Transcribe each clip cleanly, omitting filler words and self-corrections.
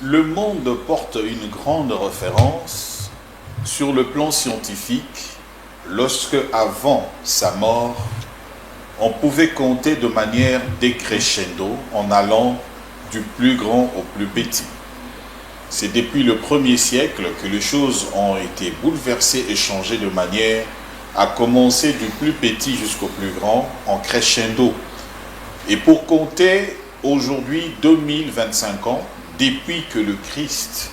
Le monde porte une grande référence sur le plan scientifique lorsque, avant sa mort, on pouvait compter de manière décrescendo en allant du plus grand au plus petit. C'est depuis le 1er siècle que les choses ont été bouleversées et changées de manière à commencer du plus petit jusqu'au plus grand en crescendo. Et pour compter aujourd'hui 2025 ans, depuis que le Christ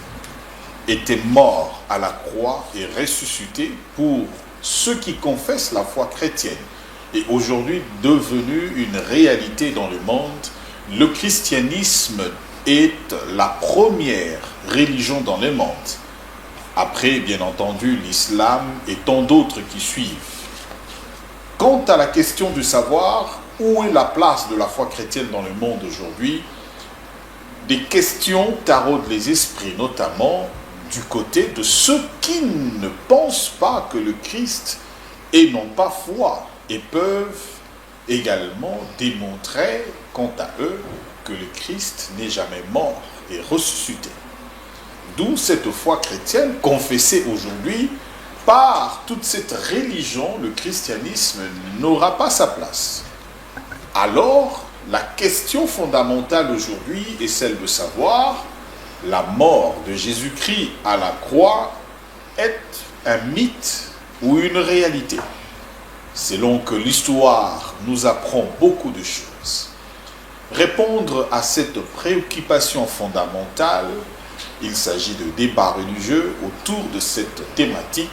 était mort à la croix et ressuscité pour ceux qui confessent la foi chrétienne, et aujourd'hui devenu une réalité dans le monde, le christianisme est la première religion dans le monde. Après, bien entendu, l'islam et tant d'autres qui suivent. Quant à la question du savoir, où est la place de la foi chrétienne dans le monde aujourd'hui? Des questions taraudent les esprits, notamment du côté de ceux qui ne pensent pas que le Christ et n'ont pas foi et peuvent également démontrer, quant à eux, que le Christ n'est jamais mort et ressuscité. D'où cette foi chrétienne confessée aujourd'hui par toute cette religion, le christianisme n'aura pas sa place. Alors, la question fondamentale aujourd'hui est celle de savoir la mort de Jésus-Christ à la croix est un mythe ou une réalité. Selon que l'histoire nous apprend beaucoup de choses. Répondre à cette préoccupation fondamentale, il s'agit de débats religieux autour de cette thématique.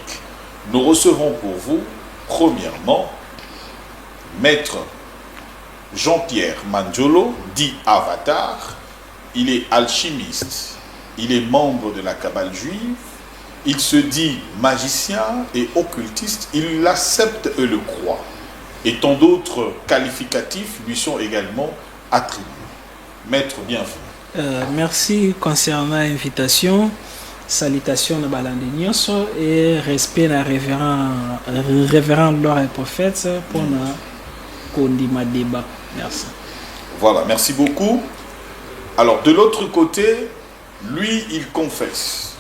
Nous recevons pour vous, premièrement, Maître Jean-Pierre Manjolo, dit Avatar. Il est alchimiste, il est membre de la Kabbale juive, il se dit magicien et occultiste, il l'accepte et le croit. Et tant d'autres qualificatifs lui sont également attribués. Maître, bienvenue. Merci concernant l'invitation. Salutations à Balandinioso et respect à révérend Lord et prophète pour ma débat. Merci. Voilà, merci beaucoup. Alors, de l'autre côté, lui, il confesse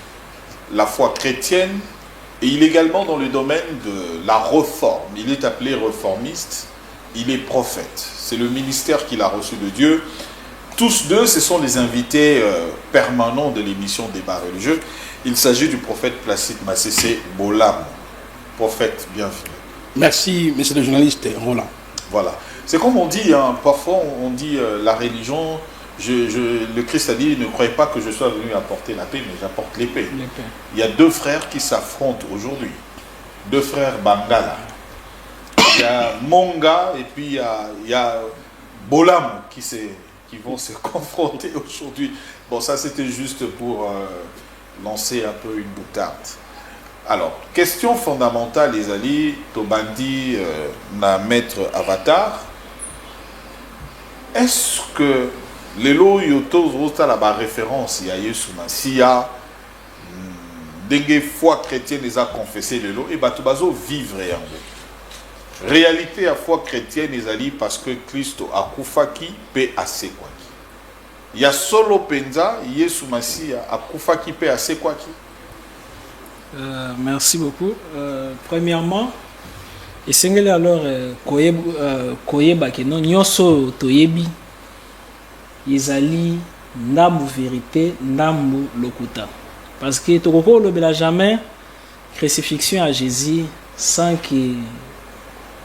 la foi chrétienne et il est également dans le domaine de la réforme. Il est appelé réformiste, il est prophète. C'est le ministère qu'il a reçu de Dieu. Tous deux, ce sont les invités permanents de l'émission Débat religieux. Il s'agit du prophète Placide Massessé Bolam. Prophète, bienvenue. Merci, monsieur le journaliste Roland. Voilà. C'est comme on dit, hein, parfois on dit la religion, le Christ a dit, ne croyez pas que je sois venu apporter la paix, mais j'apporte l'épée. Il y a deux frères qui s'affrontent aujourd'hui. Deux frères Bangala. Il y a Monga et puis il y a Bolam qui vont se confronter aujourd'hui. Bon, ça c'était juste pour lancer un peu une boutade. Alors, question fondamentale, les alliés, Tobandi, na maître Avatar. Est-ce que les lois yoto vont la référence il y a Yesu Masia, dengue foi chrétienne les a confessé les lois et batubazo vivre en réalité à foi chrétienne les alliés parce que Christ a kufaki pe asekwaki. Il y a solo penza Yesu Masia a kufaki pe asekwaki. Merci beaucoup. Premièrement, esengeli alors koyeba ke non nyonso toyebi ezali ndambu vérité ndambu lokuta parce que tokoko lobela jamais crucifixion à Jésus sans que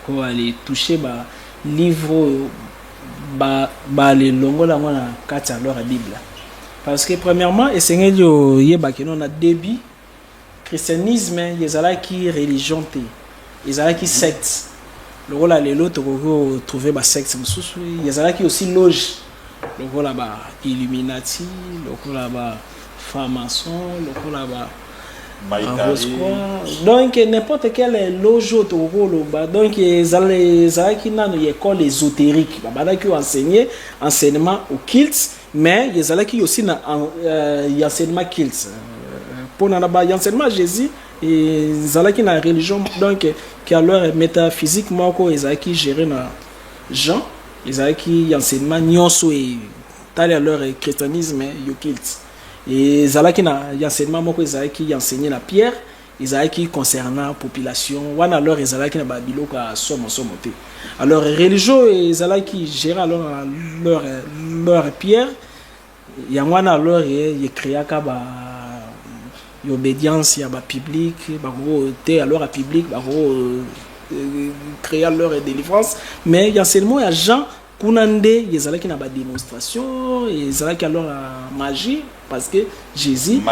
ko aller toucher ba livre ba le longo la ngona kati alors la Bible parce que premièrement esengeli oyeba ke non na début christianisme ezalaki religion te ezalaki secte lokola lelo tokoko trouver ba secte mosusu ezalaki aussi loge lokola ba Illuminati lokola ba franc-maçon lokola ba donc n'importe quelle loge tokoko loba donc ezalaki nano école ésotérique babandaki enseigner enseignement occulte mais ezalaki aussi na enseignement culte pour l'enseignement Jésus et zalaki na religion donc qui alors métaphysique moko ezalaki géré na Jean ezalaki enseignement nyonso et tali alors christianisme yokilt et zalaki na enseignement moko ezalaki enseigné na Pierre ezalaki concernant population wana alors ezalaki na babiloko ya somo te alors religieux ezalaki gérer alors leur Pierre yango wana alors ye créaka ba obédience ya ba public bako te alors à public bako créer leur délivrance mais enseignement ya Jean kuna nde ezalaki na ba démonstration ezalaki alors la magie parce que Jésus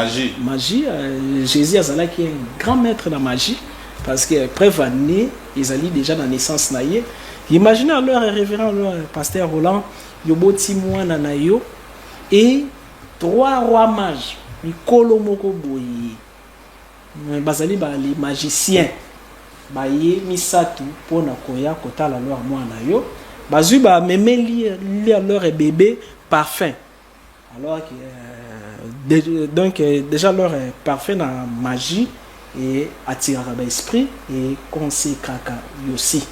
Jésus azalaki un grand maître de la magie parce que preuve année ezali déjà dans naissance na ye imaginez alors révérend alors pasteur Roland yoboti mwana na yo et 3 rois mages mikolo moko boye bazali ba les magiciens baye misatu pona koya kotala alors mwana yo bazui ba memeli leur bébé parfum alors que donc déjà leur parfum na magie et attiraka ba esprit et consécraka aussi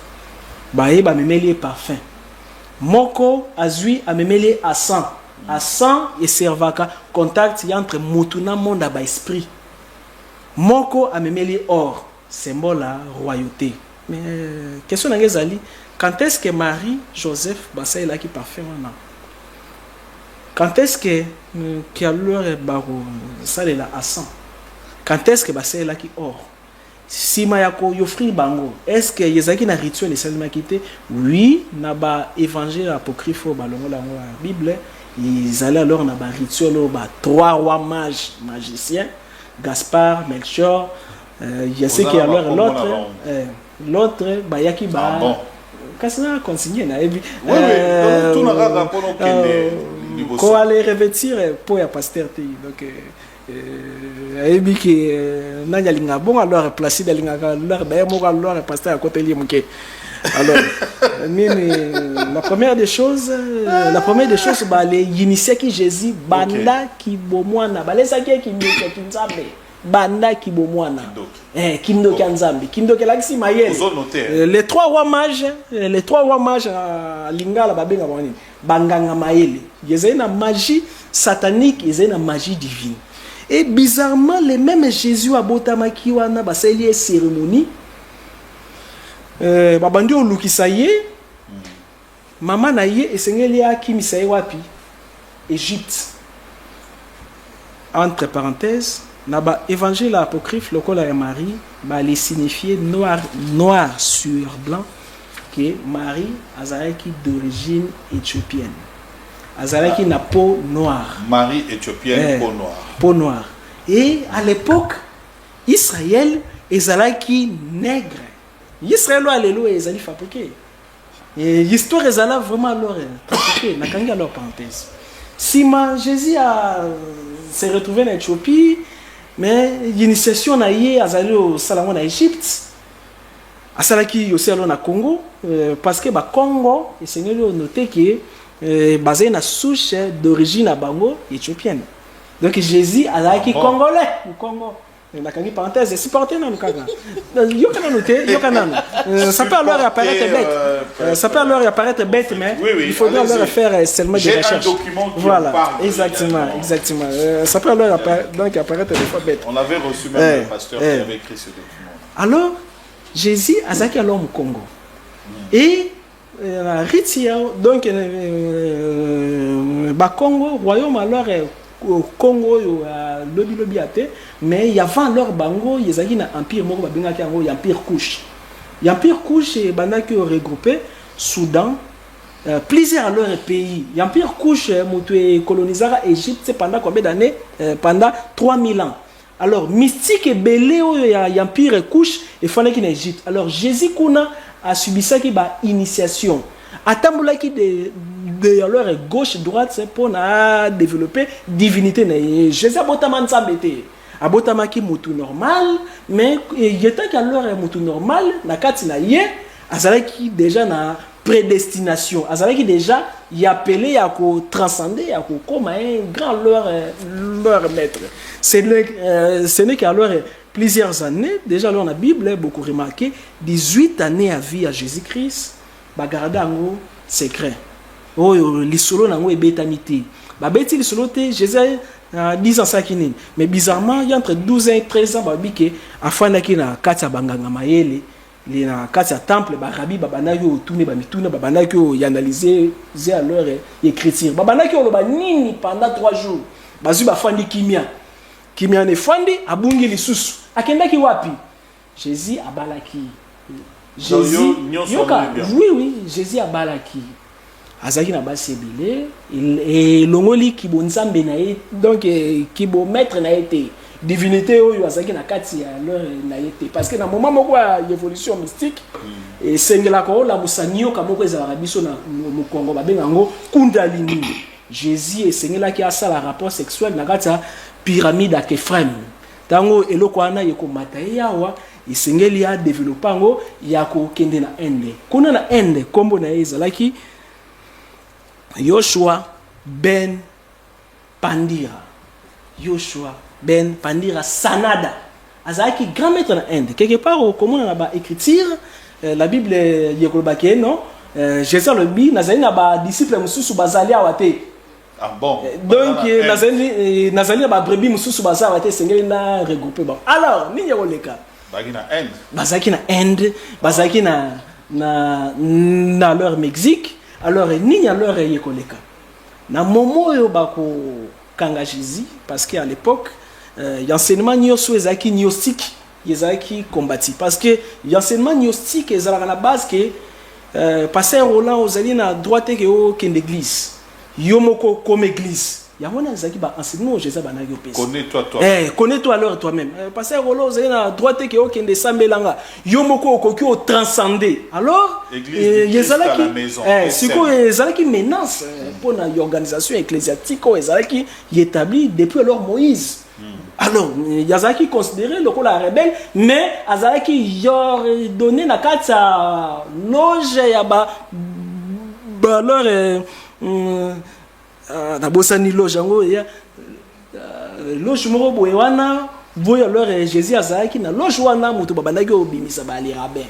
baye ba memeli parfum moko azui a memeli à sang et servaka contact entre mutuna monde ba esprit moko a memeli or symbole la royauté mais question na ngezali quand est-ce que Marie Joseph basay là qui parfait wana quand est-ce que qui a leur baro ça là à sang quand est-ce que basay là qui or si mayako yofri bango est-ce que yezaki na rituel seulement quitté oui na ba évangile apocryphe balongo la Bible ils allaient alors na ba rituel ba 3 rois mages magiciens Gaspard Melchior je sais qu'il y a alors l'autre bayaki ba kasina consigné na ebi tout na rapport donc ko aller revêtir pour ya pasteur te donc ebi ki nanya linga bon alors placé de linga alors ba mo alors pasteur à côté li muke alors la première des choses ba les initiés qui Jésus banda ki bomwana balesa ki nzambe banda ki bomwana kimdo ki nzambe kimdo ki lakisi mayele les 3 rois mages lingala babenga bani banganga mayele yezena na magie satanique yezena na magie divine et bizarrement les mêmes Jésus abotamaki wana baseli cérémonie babandi olukisa ye mama na ye esengeli akimisa ye wapi Égypte entre parenthèses naba évangile apocryphe lokola ya Marie ba les signifier noir sur blanc que Marie azalaki d'origine éthiopienne azalaki na peau noire Marie éthiopienne peau noire et à l'époque Israël ezalaki nègre Israël alelo ezali fabriqué et l'histoire ezala vraiment alors trafiqué na kanga leur parenthèse si Jésus s'est retrouvé en Éthiopie mais l'initiation na yé azali au Salomon na Égypte asalaki aussi alors na Congo parce que ba Congo et seigneur noté que basé na souche d'origine à bango éthiopienne donc Jésus azalaki congolais au Congo la parenthèse c'est porté dans le cas yokana noté yokana ça peut alors apparaître bête ça peut alors apparaître bête mais il faudrait alors faire seulement des recherches voilà exactement ça peut alors apparaître des fois bête on avait reçu même le pasteur qui avait écrit ce document alors Jésus azaki alors au Congo et Ritia donc ba Congo royaume alors au Congo lobi ate mais il y avait leur bango yezaki na empire moko babengaki yango empire Kush et bandaki regroupé Soudan plusieurs leur pays empire Kush moto colonisera Égypte pendant combien d'années pendant 3000 ans alors mystique et belé ya empire Kush et fallait qu'il Égypte alors Jésus kuna a subi ça qui ba initiation atambolaki de leur gauche droite c'est pour na développer divinité na Jésus abotama nzambe te abotama ki mutu normal mais yeta ki alors mutu normal na kati na ye azalaki déjà na prédestination azalaki déjà y appelé à ko transcender à ko comme un grand leur maître c'est n'est qu'alors plusieurs années déjà dans la Bible beaucoup remarqué 18 années à vie à Jésus-Christ bagarda ngo secret oyo lisolo nango ebetamité babeti lisolo te Jésus 10 ans ça qui mais bizarrement il y a entre 12 ans et 13 ans babi que afana ki na kati ya banganga mayele les na kati ya temple ba rabi babana yo tourner ba mituna babana yo y analyser à leur écriture babana yo loba nini pendant 3 jours bazu ba fandi kimia ne fandi abungi lisusu akenda ki wapi Jésus abalaki Jésus yoka oui Jésus abalaki azaki na basi ebele et longoli kibonzambe na ye donc kibo maître na été divinité oyo azaki na kati ya leur na été parce que na moment moko ya évolution mystique et sengela ko la musanio kamoko ezala biso na mukongo babenga ngo kundalini Jésus esengela ki asala rapport sexuel na kati ya pyramide ya Képhrem tango eloko wana yeko mataye yawa esengeli ya développer ngo ya ko kende na Inde kuna na Inde kombo na ezalaki Yoshua Ben Pandira Sanada azaki grand maître na Inde quelque part au comment na ba écriture la Bible yekolobake non Jésus le bi nazali na ba disciple mususu bazali awate ah bon donc nazali na ba brebis mususu bazali awate sengeli na regrouper bon alors ni yekoleka bazaki na Inde bazaki na leur Mexique alors ni à leur yekoleka na momo yo bako kanga Jésus parce qu'à l'époque l'enseignement nyoso ezaki gnostique ezaki combattu parce que l'enseignement gnostique ezala na base que pasteur Roland ozali na droite que o ken l'église yo moko comme église ya wana ezaki ba enseignement Jésus banaki opesa connais-toi alors toi-même pasteur Roland ozali na droite que o ken de sambelanga yo moko okoki o transcender alors ezalaki siko ezalaki menace pour na organisation ecclésiastique o ezalaki établi depuis alors Moïse. Alors, Yazaki considéré le rôle rebelle, mais Azaki yor donné la carte à loge ya ba alors na bosani loge ngo ya loge moko boye wana boye alors Jésus Azaki na loge wana mutu babandaki obimisa ba les rabbins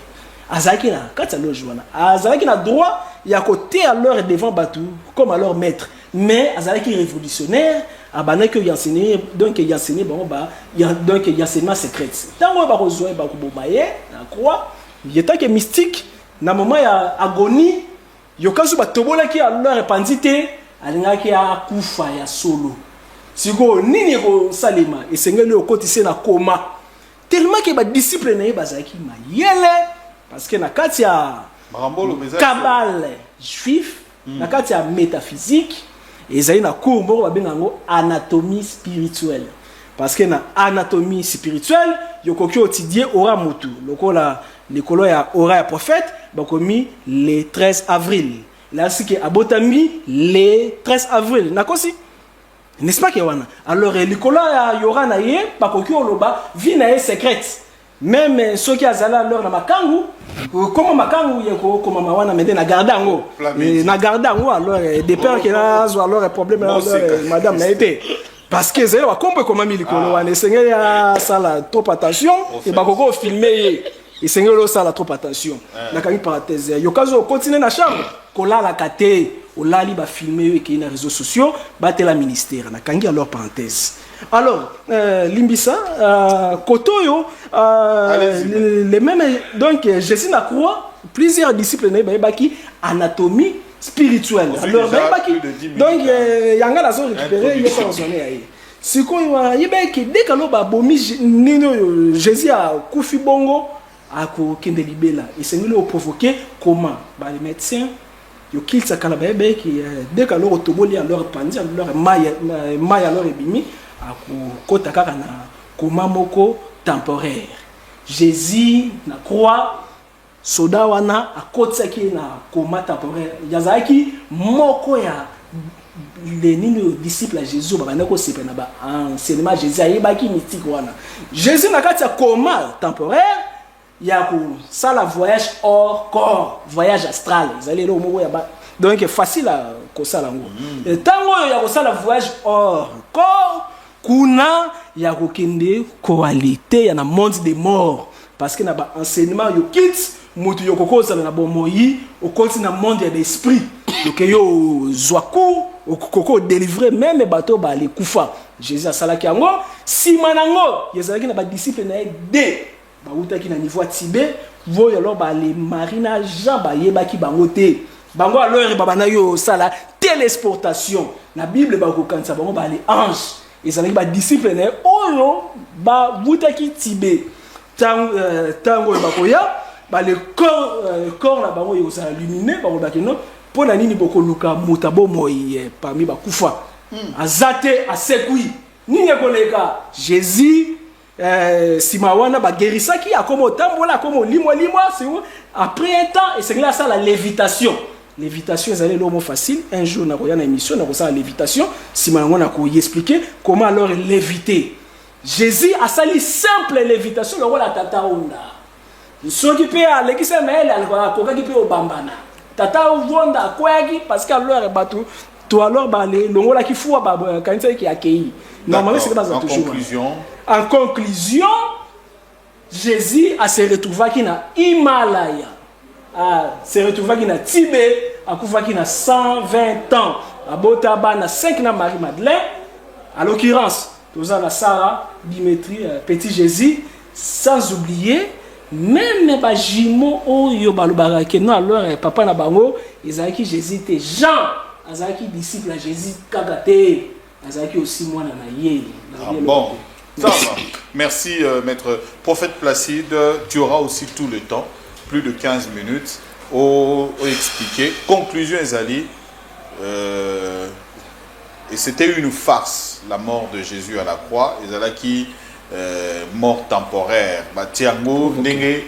Azaki na carte loge wana Azaki na droit ya côté alors devant batu comme alors maître mais Azaki révolutionnaire abanaki yo enseigner donc il enseigner bon ba donc il enseignement secret tango ba rejoindre ba kubomaye na croix il était que mystique na moment ya agonie yo kazu ba tobola ki alors repentité alingaki ya kufa ya solo siko nini ko salima esengeli okotise na koma tellement que ba disciple na ye bazaki mayele parce que na kati ya kabale juif na kati ya métaphysique ezali na cours moko babenga ngo anatomie spirituelle parce que na anatomie spirituelle yokoki étudier ora mutu lokola likolo ya ora ya prophète bakomi le 13 avril là c'est que abotami le 13 avril nakosi n'est-ce pas que wana alors likolo ya yora na ye bakoki oloba vie na ye secrète même ceux qui azala alors na makangu comment makangu yeko comme mawana mende na garda ngo alors des pères qui na zo alors problème alors madame na été parce que zelo akombe comme milikolo wana sengeli ya sala trop attention et bakoko filmer et sengeli sala trop attention na kangi parenthèse yokazo continuer na chambre kolala kate olali ba filmer et qui na réseaux sociaux batela ministère na kangi alors parenthèse. Alors, Limbisa, Kotoyo, les mêmes, donc Jésus n'a croix, plusieurs disciples qui anatomie spirituelle. Alors, donc, Yanga la zone récupérée, il est pas raisonné. Si quoi, il y a que dès que l'on a bomi, Jésus a koufi bongo, a kende libela, et c'est nous provoqué comment, les médecins. Yo kill sa kala bébé qui dès que l'on toboli alors pandi alors maya alors ebimi akokota kaka na koma moko temporaire Jésus na croix soda wana akotsaki na koma temporaire yazaki moko ya les nini disciples à Jésus babana ko sepe na ba enseignement Jésus ayebaki mystique wana Jésus na kati ya koma temporaire ya ko sala voyage hors corps voyage astral ezali lo moko ya ba donc facile à ko sala ngo tango ya ko sala voyage hors corps kuna ya ko kende qualité ya na monde des morts parce que na ba enseignement yo kids mutu yo kokoza na bomoyi o continue na monde ya l'esprit donc yo zwaku koko délivrer même bateau ba les kufa. Jésus a salaki yango, sima nango, yezalaki na ba disciple na de ba utaki na niveau Tibet, voyo alors ba les marina Jean ba yebaki bango te. Bango alors ba bana yo sala télésportation. Na Bible ba ko kanisa bango ba les anges. Yezalaki ba disciple na oyo ba utaki Tibet. Tango ba koya ba le corps na bango yo sala luminé ba ko bakino. Pour la nini boko luka mutabo moi parmi ba kufa azate asekui nini koleka Jésus simawana ba guérisaki akomo tambola akomo limwa c'est après un temps et c'est là ça la lévitation c'est le mot facile un jour na koya na émission na kosa la lévitation simawana ko y expliquer comment alors léviter Jésus a sali simple lévitation le roi la tata onda soki pe alekisa na elle alikoka ki pe obambana tata uvonda kwaki parce que alors batu to alors balé longola ki fuwa ba kanisa ki akei normalement c'est pas ça toujours en conclusion Jésus a se retrouvé qui na Himalaya se retrouvé qui na Tibet a kufa qui na 120 ans a botaba na 5 na Marie Madeleine à l'occurrence toza na Sarah Dimitri petit Jésus sans oublier même ba jimo oyo balobaka ke non alors papa na bango ezaki Jésus te Jean azaki disciple à Jésus kakate azaki aussi mwana na ye bon ça va. Merci maître prophète Placide, tu auras aussi tout le temps plus de 15 minutes au expliquer conclusion ezali et c'était une farce la mort de Jésus à la croix ezalaki mort temporaire. Batiango Nenge,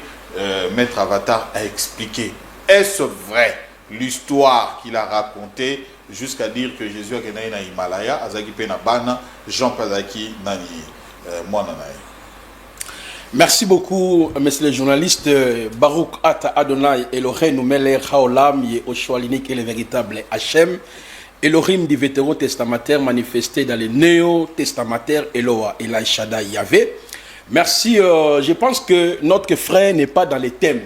Maître Avatar a expliqué. Est-ce vrai l'histoire qu'il a racontée jusqu'à dire que Jésus a gagné na Himalaya, Azaki Penabana, Jean Pazaki Nani, Mwananaï. Merci beaucoup, monsieur le journaliste. Baruch Ata Adonai, Elohim Noumeler Haolam, Yehoshua-Linik et le véritable Hachem. Elohim du vétéran testamentaire manifesté dans les néo-testamentaires Eloah, Elai Shaddai, Yahvé. Merci, je pense que notre frère n'est pas dans les thèmes.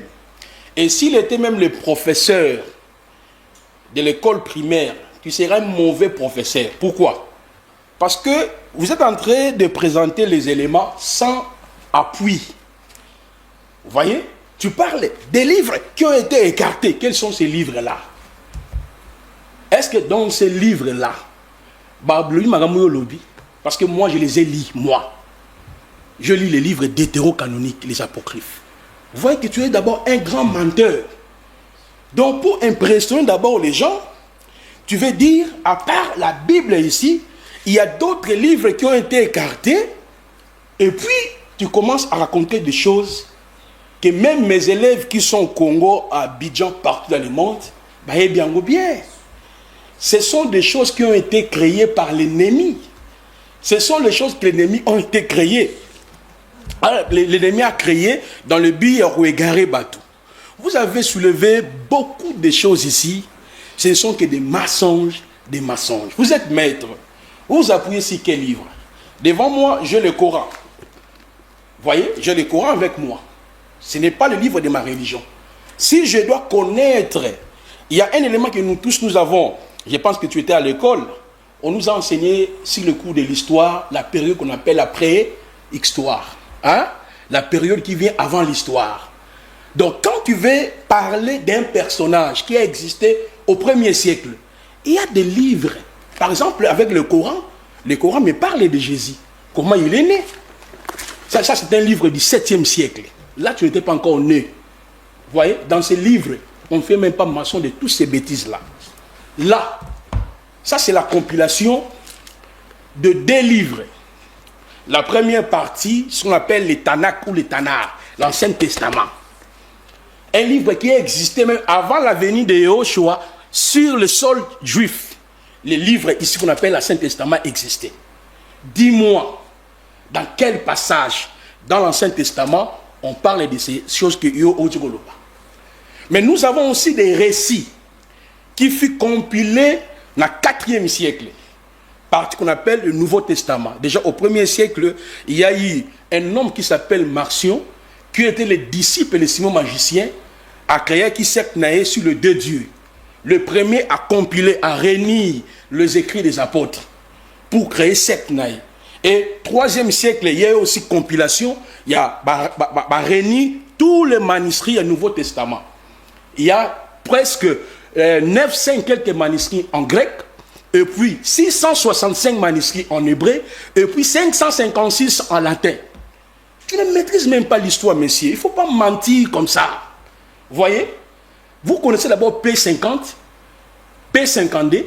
Et s'il était même le professeur de l'école primaire, tu serais un mauvais professeur. Pourquoi? Parce que vous êtes en train de présenter les éléments sans appui. Vous voyez? Tu parles des livres qui ont été écartés. Quels sont ces livres-là? Est-ce que dans ces livres-là, parce que moi je les ai lus, moi, je lis les livres d'hétérocanoniques, les apocryphes. Vous voyez que tu es d'abord un grand menteur. Donc pour impressionner d'abord les gens, tu veux dire, à part la Bible ici, il y a d'autres livres qui ont été écartés, et puis tu commences à raconter des choses que même mes élèves qui sont au Congo, à Abidjan, partout dans le monde, bien. Ce sont des choses qui ont été créées par l'ennemi. Ce sont les choses que l'ennemi ont été créées. L'ennemi a créé dans le but de égarer Batou. Vous avez soulevé beaucoup de choses ici. Ce ne sont que des mensonges, des mensonges. Vous êtes maître. Vous appuyez sur quel livre? Devant moi, j'ai le Coran. Vous voyez, j'ai le Coran avec moi. Ce n'est pas le livre de ma religion. Si je dois connaître, il y a un élément que nous tous nous avons. Je pense que tu étais à l'école. On nous a enseigné sur le cours de l'histoire la période qu'on appelle la pré-histoire. Hein? La période qui vient avant l'histoire. Donc quand tu veux parler d'un personnage qui a existé au 1er siècle, il y a des livres. Par exemple, avec le Coran me parle de Jésus. Comment il est né? Ça c'est un livre du 7e siècle. Là, tu n'étais pas encore né. Vous voyez, dans ces livres, on ne fait même pas mention de toutes ces bêtises-là. Là, ça c'est la compilation de 2 livres. La première partie, ce qu'on appelle les Tanakh ou les Tanar, l'Ancien Testament. Un livre qui existait même avant la venue de Yahushua sur le sol juif. Les livres ici qu'on appelle l'Ancien Testament existaient. Dis-moi, dans quel passage dans l'Ancien Testament on parle de ces choses que Yahushua. Mais nous avons aussi des récits qui fut compilé dans le 4e siècle, par ce qu'on appelle le Nouveau Testament. Déjà au 1er siècle, il y a eu un homme qui s'appelle Marcion, qui était le disciple de Simon Magicien, à créer qui s'est naé sur le 2 dieux. le premier à compiler, à réunir les écrits des apôtres pour créer secte. Et 3e siècle, il y a eu aussi compilation, il y a réunir tous les manuscrits du Nouveau Testament. Il y a presque 900 quelques manuscrits en grec, et puis 665 manuscrits en hébreu, et puis 556 en latin. Tu ne maîtrises même pas l'histoire, messieurs. Il ne faut pas mentir comme ça. Vous voyez? Vous connaissez d'abord P50, P52.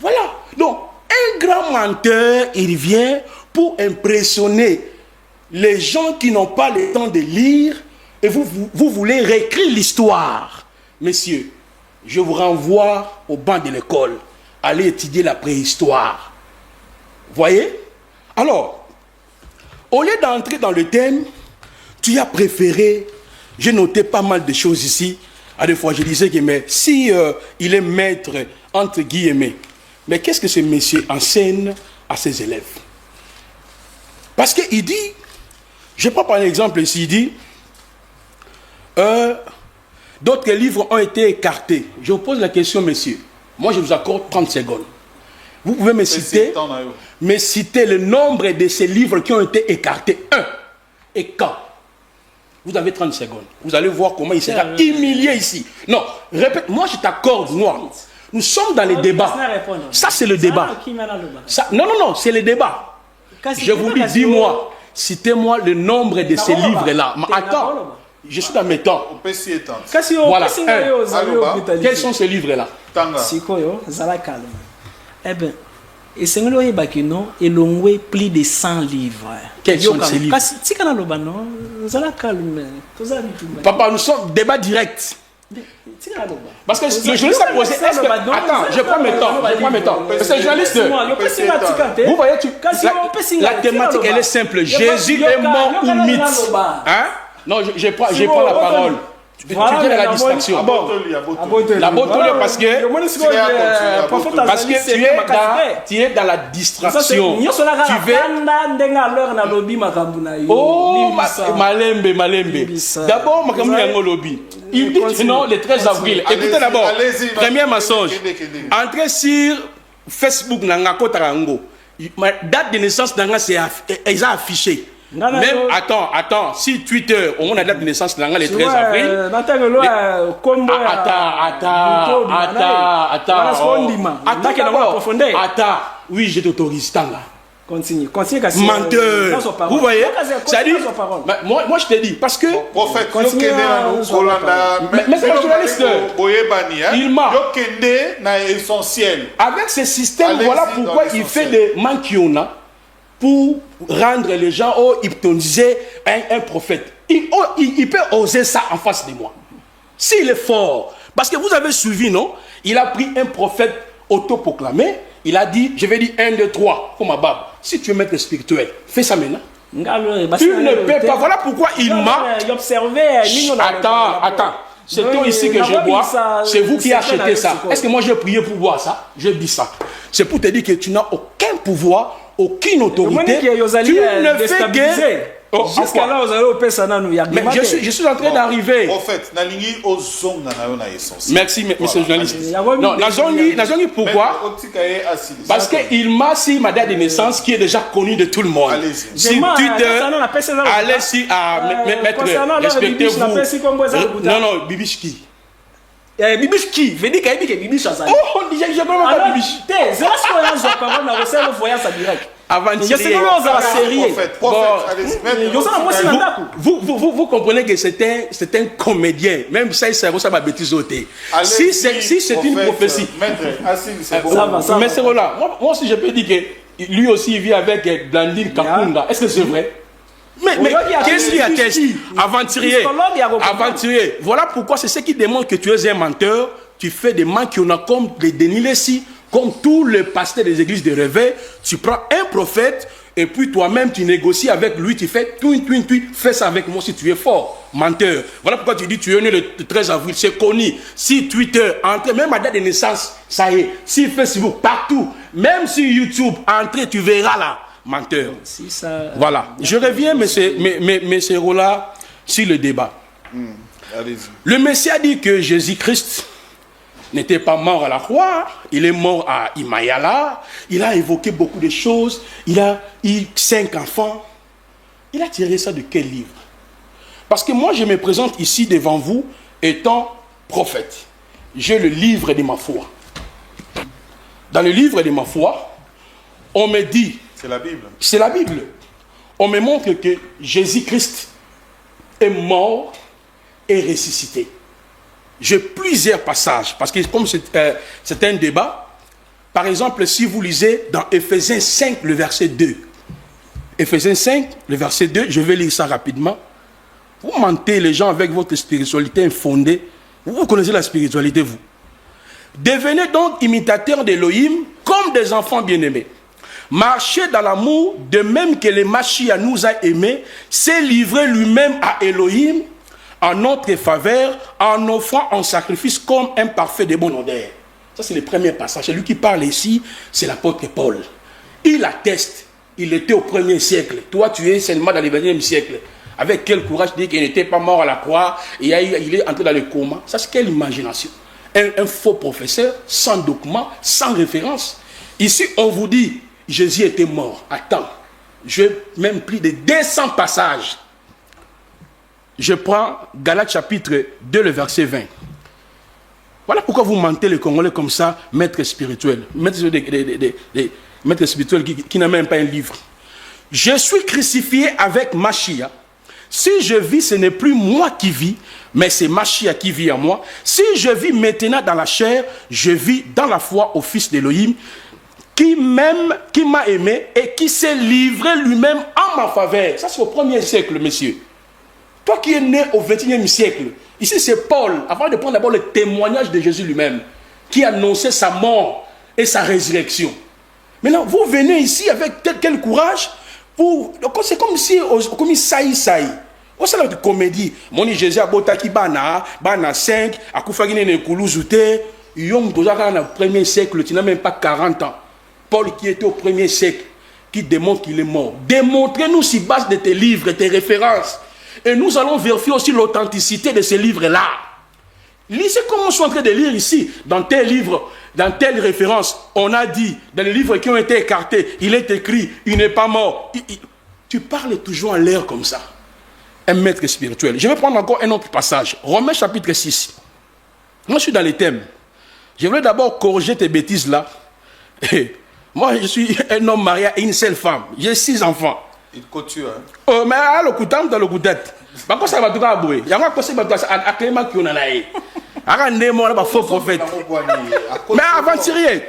Voilà. Donc, un grand menteur, il vient pour impressionner les gens qui n'ont pas le temps de lire, et vous voulez réécrire l'histoire. Messieurs, je vous renvoie au banc de l'école. Allez étudier la préhistoire. Voyez? Alors, au lieu d'entrer dans le thème, tu as préféré, j'ai noté pas mal de choses ici. À des fois, je disais que mais, si il est maître, entre guillemets, mais qu'est-ce que ce monsieur enseigne à ses élèves? Parce qu'il dit, je prends par exemple ici, il dit, d'autres livres ont été écartés. Je vous pose la question, messieurs. Moi, je vous accorde 30 secondes. Vous pouvez me citer le nombre de ces livres qui ont été écartés. Et quand? Vous avez 30 secondes. Vous allez voir comment il sera humilié ici. Non, répète, moi je t'accorde, moi. Nous sommes dans les débats. Ça, c'est le débat. Ça, non, c'est le débat. Je vous dis, dis-moi, citez-moi le nombre de ces livres-là. Attends, je suis dans mes temps. Voilà. Quels sont ces livres-là? Eh bien, et c'est plus de 100 livres. Quels sont ces livres? Papa, nous sommes débat direct. Parce que le journaliste a posé. Attends, je prends mes temps. Parce que le journaliste. Vous voyez, la thématique, elle est simple. Jésus est mort ou mythe. Hein? Non, je prends la parole. Tu viens de la distraction. La botole parce que tu es dans la distraction. Tu veux. Oh, Malembe. D'abord, il dit que non, le 13 avril. Écoutez d'abord. Premier mensonge. Entrez sur Facebook, ma date de naissance, c'est affiché. Même, attends, si Twitter, on a la date de naissance le 13 avril. Attends, oui, je t'autorise, Continue. Menteur. Vous voyez? Ça dit, moi je te dis, parce que. Prophète, mais c'est le journaliste. Il ment. Essentiel. Avec ce système, voilà pourquoi il fait des manquiona pour rendre les gens hypnotiser un prophète. Il peut oser ça en face de moi. S'il est fort. Parce que vous avez suivi, non? Il a pris un prophète autoproclamé. Il a dit, je vais dire 1, 2, 3, comme Abab. Si tu es maître spirituel, fais ça maintenant. Tu ne peux pas. Voilà pourquoi il m'a. Attends. C'est toi ici que je bois. C'est vous qui achetez ça. Est-ce que moi je prié pour boire ça? Je dis ça. C'est pour te dire que tu n'as aucun pouvoir, aucune autorité. Tu ne fais que. Jusqu'à là, vous allez au mais je suis en train d'arriver. Prophète, merci, monsieur le journaliste. Non, Nazongi, pourquoi? Parce qu'il m'a si ma date de naissance qui est déjà connue de tout le monde. Si Twitter, allez si maître, respectez-vous. Non, Bibichki. Bibichki, veut dire qu'il y a Bibichki. Oh, je ne sais pas Bibichki. Vous comprenez que c'est un comédien. Même ça, il s'est reçu à ma bêtise ôtée. Si c'est une prophétie. Mais c'est là. Moi aussi, je peux dire que lui aussi, il vit avec Blandine Kakunda. Est-ce que c'est vrai? Mais qu'est-ce qui atteste? Aventurier. Voilà pourquoi c'est ce qui démontre que tu es un menteur. Tu fais des manques qu'on a comme les Denis Lessi. Comme tous les pasteurs des églises de réveil, tu prends un prophète et puis toi-même tu négocies avec lui, tu fais fais ça avec moi si tu es fort, menteur. Voilà pourquoi tu dis tu es né le 13 avril, c'est connu. Si Twitter, entre, même à date de naissance, ça y est. Si Facebook, partout, même si YouTube, entre, tu verras là, menteur. Si ça... Voilà. Je reviens, mais là sur le débat. Le Messie a dit que Jésus-Christ n'était pas mort à la croix, il est mort à Himayala, il a évoqué beaucoup de choses, il a eu 5 enfants. Il a tiré ça de quel livre? Parce que moi, je me présente ici devant vous étant prophète. J'ai le livre de ma foi. Dans le livre de ma foi, on me dit... C'est la Bible. C'est la Bible. On me montre que Jésus-Christ est mort et ressuscité. J'ai plusieurs passages, parce que comme c'est un débat, par exemple, si vous lisez dans Éphésiens 5, le verset 2, Éphésiens 5, le verset 2, je vais lire ça rapidement. Vous mentez les gens avec votre spiritualité infondée. Vous connaissez la spiritualité, vous. Devenez donc imitateurs d'Élohim comme des enfants bien-aimés. Marchez dans l'amour, de même que le Machia nous a aimés, s'est livré lui-même à Elohim en notre faveur, en offrant un sacrifice comme un parfait de bonne odeur. Ça, c'est le premier passage. Celui qui parle ici, c'est l'apôtre Paul. Il atteste, il était au 1er siècle. Toi, tu es seulement dans le 20e siècle. Avec quel courage dire qu'il n'était pas mort à la croix, et il est entré dans le coma. Ça, c'est quelle imagination? Un faux professeur, sans document, sans référence. Ici, on vous dit, Jésus était mort. Attends, je vais même plus de 200 passages. Je prends Galates chapitre 2, le verset 20. Voilà pourquoi vous mentez les Congolais comme ça, maître spirituel. Maître spirituel qui n'a même pas un livre. Je suis crucifié avec Machia. Si je vis, ce n'est plus moi qui vis, mais c'est Machia qui vit en moi. Si je vis maintenant dans la chair, je vis dans la foi au Fils d'Élohim, qui m'a aimé et qui s'est livré lui-même en ma faveur. Ça, c'est au 1er siècle, messieurs. Toi qui es né au 21e siècle, ici c'est Paul, avant de prendre d'abord le témoignage de Jésus lui-même, qui annonçait sa mort et sa résurrection. Maintenant, vous venez ici avec quel courage? C'est comme si, comme il saï. C'est la comédie. Mon Jésus a botaki bana 5, a koufagine ne koulouzouté, yom dozaka dans le 1er siècle, tu n'as même pas 40 ans. Paul qui était au 1er siècle, qui démontre qu'il est mort. Démontrez-nous si base de tes livres, tes références. Et nous allons vérifier aussi l'authenticité de ces livres-là. Lisez comme je suis en train de lire ici, dans tel livre, dans telle référence, on a dit, dans les livres qui ont été écartés, il est écrit, il n'est pas mort. Tu parles toujours en l'air comme ça. Un maître spirituel. Je vais prendre encore un autre passage. Romains chapitre 6. Moi, je suis dans les thèmes. Je voulais d'abord corriger tes bêtises là. Moi, je suis un homme marié à une seule femme. J'ai 6 enfants. Il couture, hein? Oh, mais à l'okutam, dans l'okutette. Par contre, ça va tout abouer. Il y a un conseil à Clément qui en a eu. Arrêtez-moi là, faux prophète. Mais aventurier.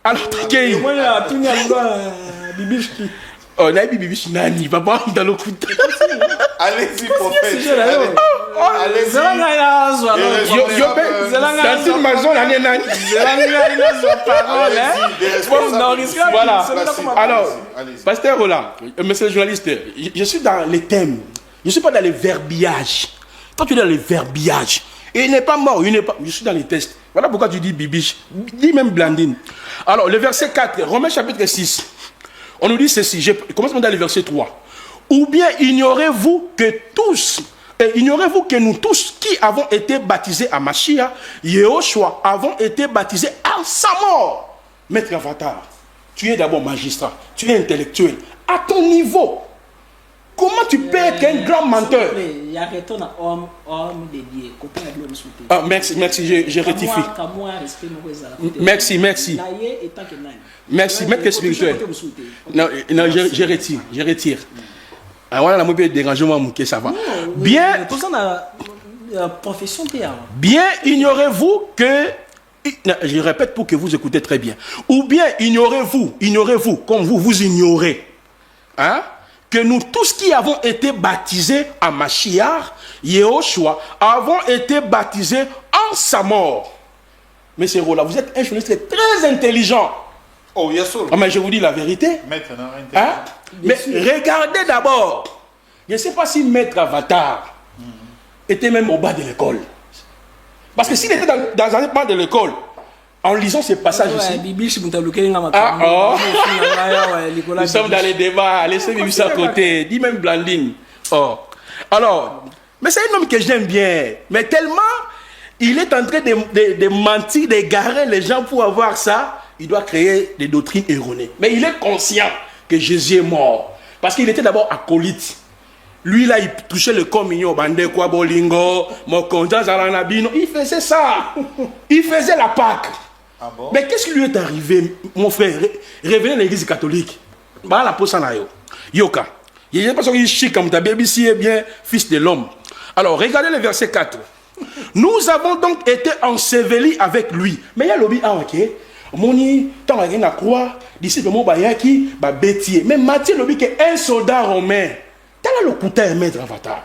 Alors, t'es Moi, il y a tout le monde. oh, n'a bibiche nani, papa, dans l'okutette. Allez-y, prophète. Allez-y. Dans une maison, la nani. Voilà. Alors, pasteur Roland, monsieur le journaliste, je suis dans les thèmes. Je ne suis pas dans les verbiages. Toi, tu es dans les verbiages. Et il n'est pas mort, il n'est pas... Je suis dans les tests. Voilà pourquoi tu dis bibiche. Dis même Blandine. Alors, le verset 4, Romains chapitre 6. On nous dit ceci. Je commence dans le verset 3. Ou bien ignorez-vous que nous tous qui avons été baptisés à Machia, Yehoshua, avons été baptisés à sa mort. Maître Avatar, tu es d'abord magistrat, tu es intellectuel. À ton niveau, comment tu peux être un grand menteur? Ah, merci, je rectifie. Merci. Merci, maître spirituel. Non, je retire. Voilà, la mobile dérangement, ça va. Bien, bien ignorez-vous que, je répète pour que vous écoutez très bien, ou bien ignorez-vous, comme vous ignorez, hein, que nous tous qui avons été baptisés à Mashiach, Yehoshua, avons été baptisés en sa mort. Mais c'est là, vous êtes un journaliste très intelligent. Oh, yes, sir. Ah, mais je vous dis la vérité. Maintenant, hein? Mais regardez d'abord. Je ne sais pas si Maître Avatar était même au bas de l'école. Parce que s'il était dans un bas de l'école, en lisant ces passages ici. Nous sommes dans les débats. Laissez Bibi à côté. Dis même Blandine. Oh. Alors, mais c'est un homme que j'aime bien. Mais tellement, il est en train de mentir, d'égarer les gens pour avoir ça. Il doit créer des doctrines erronées. Mais il est conscient que Jésus est mort. Parce qu'il était d'abord acolyte. Lui, là, il touchait le communion. Bande quoi, bolingo, mokonja, zaranabino. Il faisait ça. Il faisait la Pâque. Ah bon? Mais qu'est-ce qui lui est arrivé, mon frère? Revenez à l'église catholique. Bah, la pose en ayo. Yoka. Il n'est pas sûr qu'il est chic comme ta bébé, si est bien fils de l'homme. Alors, regardez le verset 4. Nous avons donc été ensevelis avec lui. Mais il y a l'objet, ok. Moni, tant que la croix, disciple mon bayaki, ba bétier. Mais Matthieu l'objet que un soldat romain. T'as là le couteau à mettre avatar.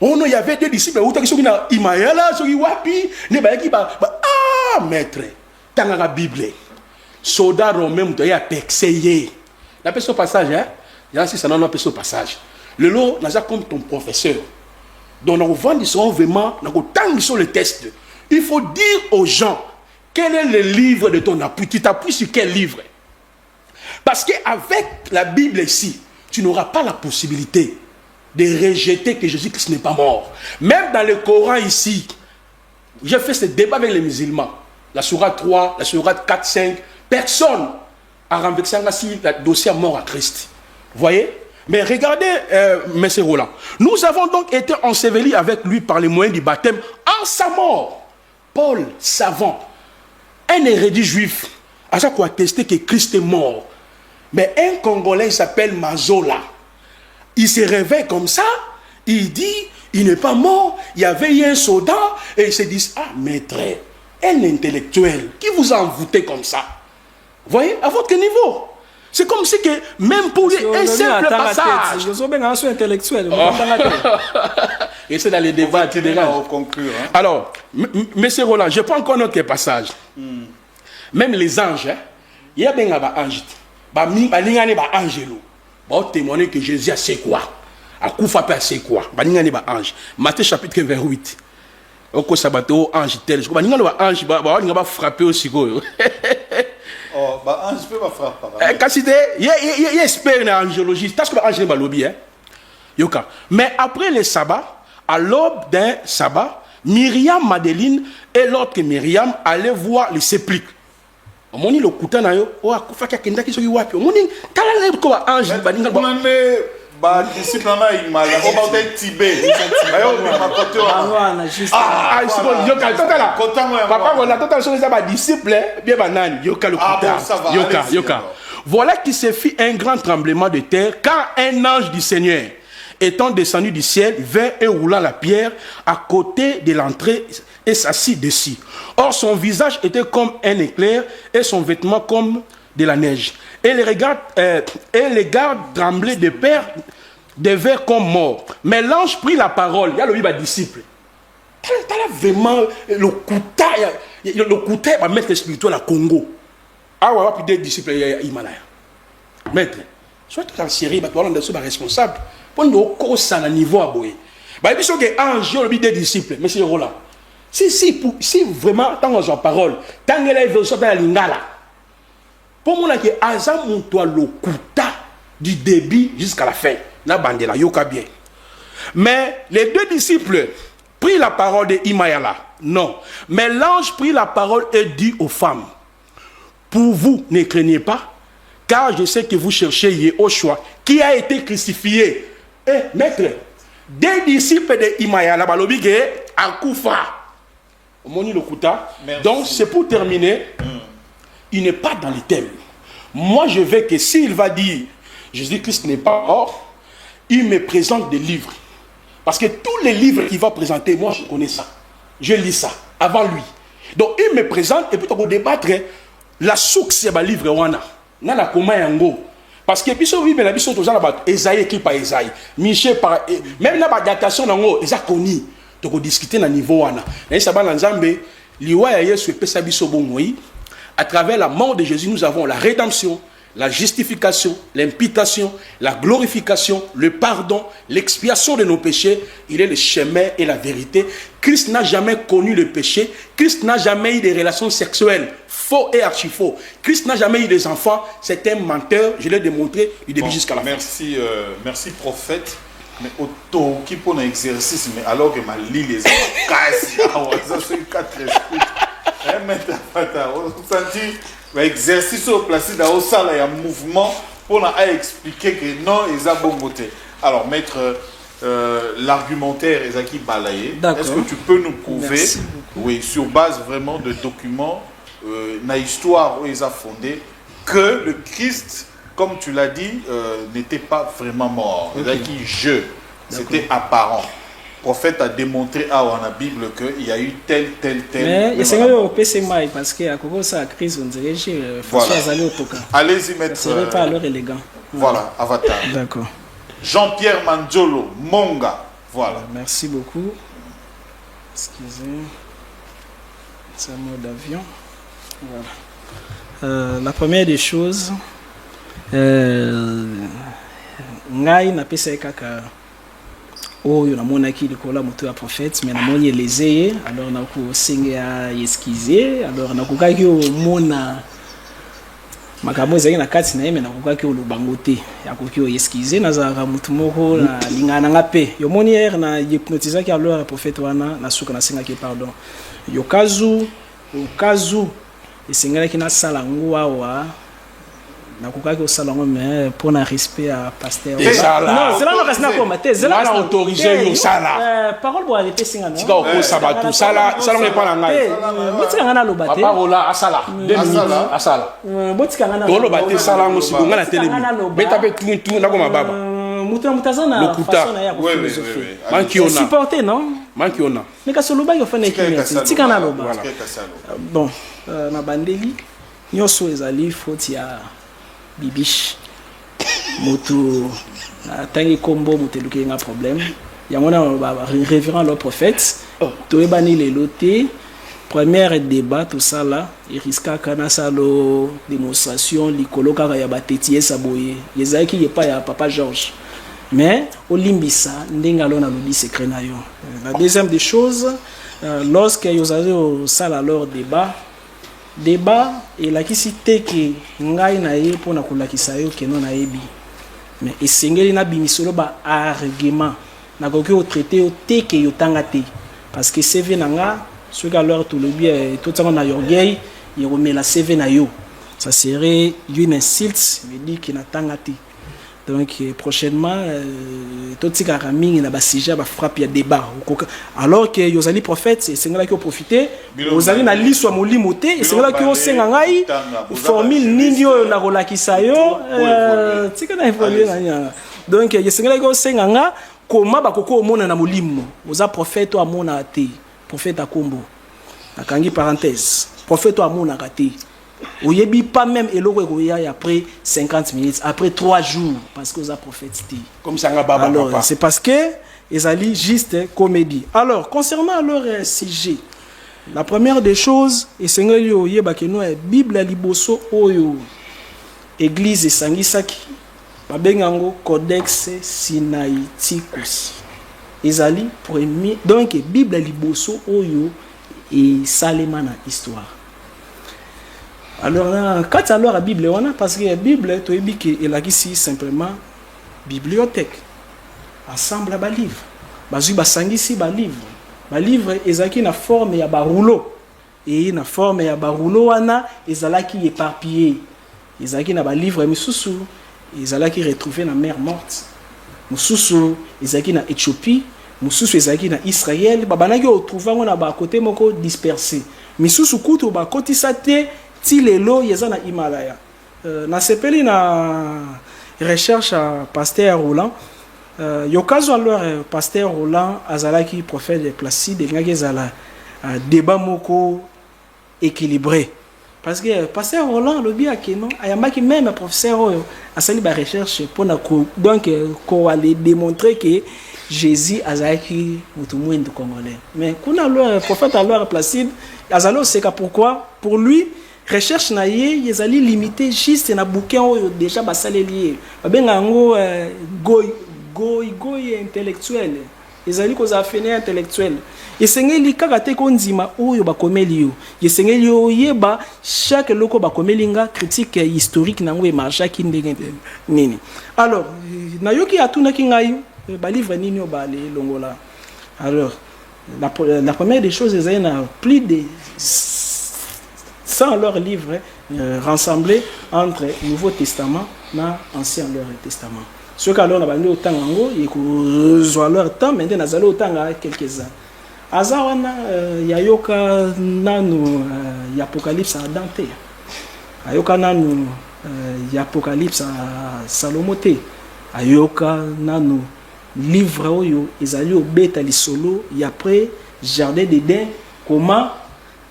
Oh non, il y avait deux disciples, qui sont dans Imaïala, qui sont wapi, ne bayaki ah maître. T'as la Bible. Soldat romain, il y a pexé. La personne passage, hein. Il y a ça dans ce passage. Le lot, n'a comme ton professeur. Donc, on vend vraiment, tant sur le test. Il faut dire aux gens quel est le livre de ton appui. Tu t'appuies sur quel livre? Parce qu'avec la Bible ici, tu n'auras pas la possibilité de rejeter que Jésus-Christ n'est pas mort. Même dans le Coran ici, j'ai fait ce débat avec les musulmans. La sourate 3, la sourate 4, 5, personne a renversé le dossier mort à Christ. Vous voyez? Mais regardez, M. Roland. Nous avons donc été ensevelis avec lui par les moyens du baptême en sa mort. Paul, savant, un érudit juif, a ça pour attester que Christ est mort. Mais un Congolais, il s'appelle Mazola. Il se réveille comme ça, il dit, il n'est pas mort, il y avait eu un soldat, et ils se disent, ah, maître, un intellectuel, qui vous a envoûté comme ça? Vous voyez, à votre niveau. C'est comme si que, même pour lui, un simple passage. Je suis bien intellectuel. Et c'est dans les débats. Alors, M. Roland, je prends encore notre passage. Même les anges, il y a bien un ange. Il y a un ange. Il va témoigner que Jésus a c'est quoi. A Koufa a c'est quoi. Il y a un ange. Matthieu chapitre 28. Au sabato, ange tel. Il y a un ange qui va frapper aussi. Oh, bah, ange peut pas frapper. Quand il y a expert en angiologie, c'est ce que l'ange n'est pas lobby. Mais après le sabbat, à l'aube d'un sabbat, Myriam Madeleine et l'autre Myriam allaient voir les sépulcres. On dit le couteau na yo, oh akufa kia kenda kiso kiwapi. On dit kala le ko ange baninga ba. Ba disciple na imala, o ba te Tibet. Ayo ma kote wana juste. Ah, c'est bon, yo kala totala. Papa voilà total sur les ba disciple bien banane, yo kala le couteau. Yoka. Voilà qui se fit un grand tremblement de terre quand un ange du Seigneur étant descendu du ciel, vint et roula la pierre à côté de l'entrée et s'assit dessus. Or, son visage était comme un éclair et son vêtement comme de la neige. Et les gardes tremblaient de peur, devinrent comme morts. Mais l'ange prit la parole. Il y a le disciple. T'as vraiment le couteau va mettre spirituel à Congo. Ah ouais, puis des disciples, il m'a maître, soit en série, tu vas responsable. Pour nous, ça à niveau à boyer. Il y a un ange, des disciples, M. Roland. Si vraiment, tant que parole, tant que la évolution dans la lingala, pour moi, il y a un toi le couta du début jusqu'à la fin. La bande là, yoka bien. Mais les deux disciples prirent la parole de Imayala. Non. Mais l'ange prit la parole et dit aux femmes, pour vous, ne craignez pas, car je sais que vous cherchez Yehoshua, qui a été crucifié. Eh, maître, des disciples de Imayala, balobige, en Koufa. Moni le Kouta. Donc, c'est pour terminer. Il n'est pas dans les thèmes. Moi, je veux que s'il va dire Jésus-Christ n'est pas mort, il me présente des livres. Parce que tous les livres qu'il va présenter, moi, je connais ça. Je lis ça avant lui. Donc, il me présente et puis on va débattre la source c'est le livre wana. Nana koma yango. Parce que puis oui mais la biso tous là Esaïe écrit par Esaïe, Michée par même la datation nango eza koni. Donc discuter na niveau wana. Et ça ba na Nzambe liwa ya Yesu epesa biso bomoi. À travers la mort de Jésus, nous avons la rédemption, la justification, l'imputation, la glorification, le pardon, l'expiation de nos péchés. Il est le chemin et la vérité. Christ n'a jamais connu le péché. Christ n'a jamais eu des relations sexuelles. Faux et archi-faux. Christ n'a jamais eu des enfants. C'est un menteur. Je l'ai démontré du début jusqu'à la fin. Merci prophète. mais auto qui pour un exercice mais alors que ma lit les casse ça c'est 4 esprits mais t'as senti l'exercice au placé dans salle il y a mouvement pour expliquer que non ils ont bon côté. Alors maître l'argumentaire est qui balayé. Est-ce que tu peux nous prouver oui sur base vraiment de documents na histoire où ils ont fondé que le Christ, comme tu l'as dit, n'était pas vraiment mort. Okay. C'était apparent. Le prophète a démontré dans la Bible qu'il y a eu tel. Mais il y a un PC Mike parce que à cause de la crise, on dirait que François Azali au Toka. Allez-y mettre. Ce serait pas alors élégant. Voilà, Avatar. D'accord. Jean-Pierre Mandiolo, Monga. Voilà. Merci beaucoup. Excusez. C'est un mot d'avion. Voilà. La première des choses, ngai na pesa kaka oyo na mona ki likola moto ya prophète mais na moni les alors na ko senga esquiser alors na ko kaki o mona makambo ezali na kati na yeme na ko kaki o lubangote ya ko ki o esquiser na za mutu moko na lingana ngape yo moni na hypnotiser ki alors prophète wana na suka na senga ki pardon yo kazu esengelaki nasala ngo awa nakokaki osala ngo mais mpona respect à pasteur non zela nakasi nakoma te zela na autorisé yo sala parole boa epesinga no tika okosa bato sala ngo epa na ngai botika nga naloba te parola asala asala botika nga toloba te sala ngo sikonga na telemi beta pe tuntu nakoma baba mutu na façon na ya ko philosophie mankiona supporter non mankiona mais kasoloba yo fane kimeti tika na loba bon na bandeli nyonso ezali faute ya bibiche moto atangi kombo moto eluki nga problème yango na révérend le prophète toyebani lelo te première débat tout ça là eriskaka na salo démonstration likolo kaka ya bateti esa boye ezalaki yepa ya papa Georges mais olimbisa ndenge alona lobi secret na yo. La deuxième des choses lorsque yo allez au salle alors débat et la qui cité que ngai na ye pona kolakisa yo ke non na yebi mais esengeli na bimisolo ba argument na koki au traité au te ke yo tangate parce que CV nanga ce que alors tout le bien tout ça na yorgei il remet la CV na yo ça serait une insulte me dit que na tangate. Donc prochainement tout ce qui a ramené na ba sujet ba frappe ya débat alors que yozali prophète c'est ngala qui profiter yozali na liswa molimote et c'est ngala qui o senga ngai formule nini o na kolakisa yo tika na évoluer na donc yesengala qui o senga nga koma ba koko omona na molimo oza prophète o amona te prophète akombo nakangi parenthèse prophète o amona te. Oyebi pas même eloko ekoya après 50 minutes après 3 jours parce que ça prophétisé comme ça baba alors papa c'est parce que ezali juste comédie. Alors concernant leur sujet la première des choses esengeli oyeba ke no Bible liboso oyo église esangisaki babengango Codex Sinaiticus ezali premier donc Bible liboso oyo et salema na histoire. Alors, quand alors la Bible, on a parce que la Bible, tu es que elle a ici simplement bibliothèque, assemble à livre, bazu basangisi ba livre ezaki na forme ya ba rouleau et na forme ya ba rouleau wana ezalaki éparpillé, ezalaki na ba livre misusu ezalaki retrouvé na mer morte, mususu ezalaki na Éthiopie, mususu ezalaki na Israël, babanaki retrouver na ba côté moko dispersé, misusu kutu ba kotisa te ti lelo yeza na Himalaya. Na sepeli na recherche à pasteur Roland yokazo alors pasteur Roland azalaki prophète de Placide ngaki zala débat moko équilibré parce que pasteur Roland le bien que non ayambaki même professeur oyo asali ba recherche pour na donc ko aller démontrer que Jésus azalaki mutu mwendo congolais mais kuna alors prophète alors Placide azalo c'est pourquoi pour lui recherche na ye yezali limité juste na bouquin oyo déjà basaleli babenga ngo goy intellectuel ezali ko za fene intellectuel esengeli kaka te ko nzima oyo bakomeli yo esengeli oyeba chaque loko bakomeli nga critique historique nango e marchaki ndenge nini. Alors na yoki atuna ki ngai livre nini balé longola. Alors la première des choses, ils ont plus de 100 leurs livres rassemblés entre Nouveau Testament et Ancien Testament. Ce qu'alors on a au temps ango, il y leur temps, maintenant nous allons au temps à quelques-uns. Azawana yayoka nanu Apocalypse à Dante. Ayoka nanu Apocalypse à Salomote. Ayoka nanu livre oyo ezali obeta lisolo y après jardin d'Éden comment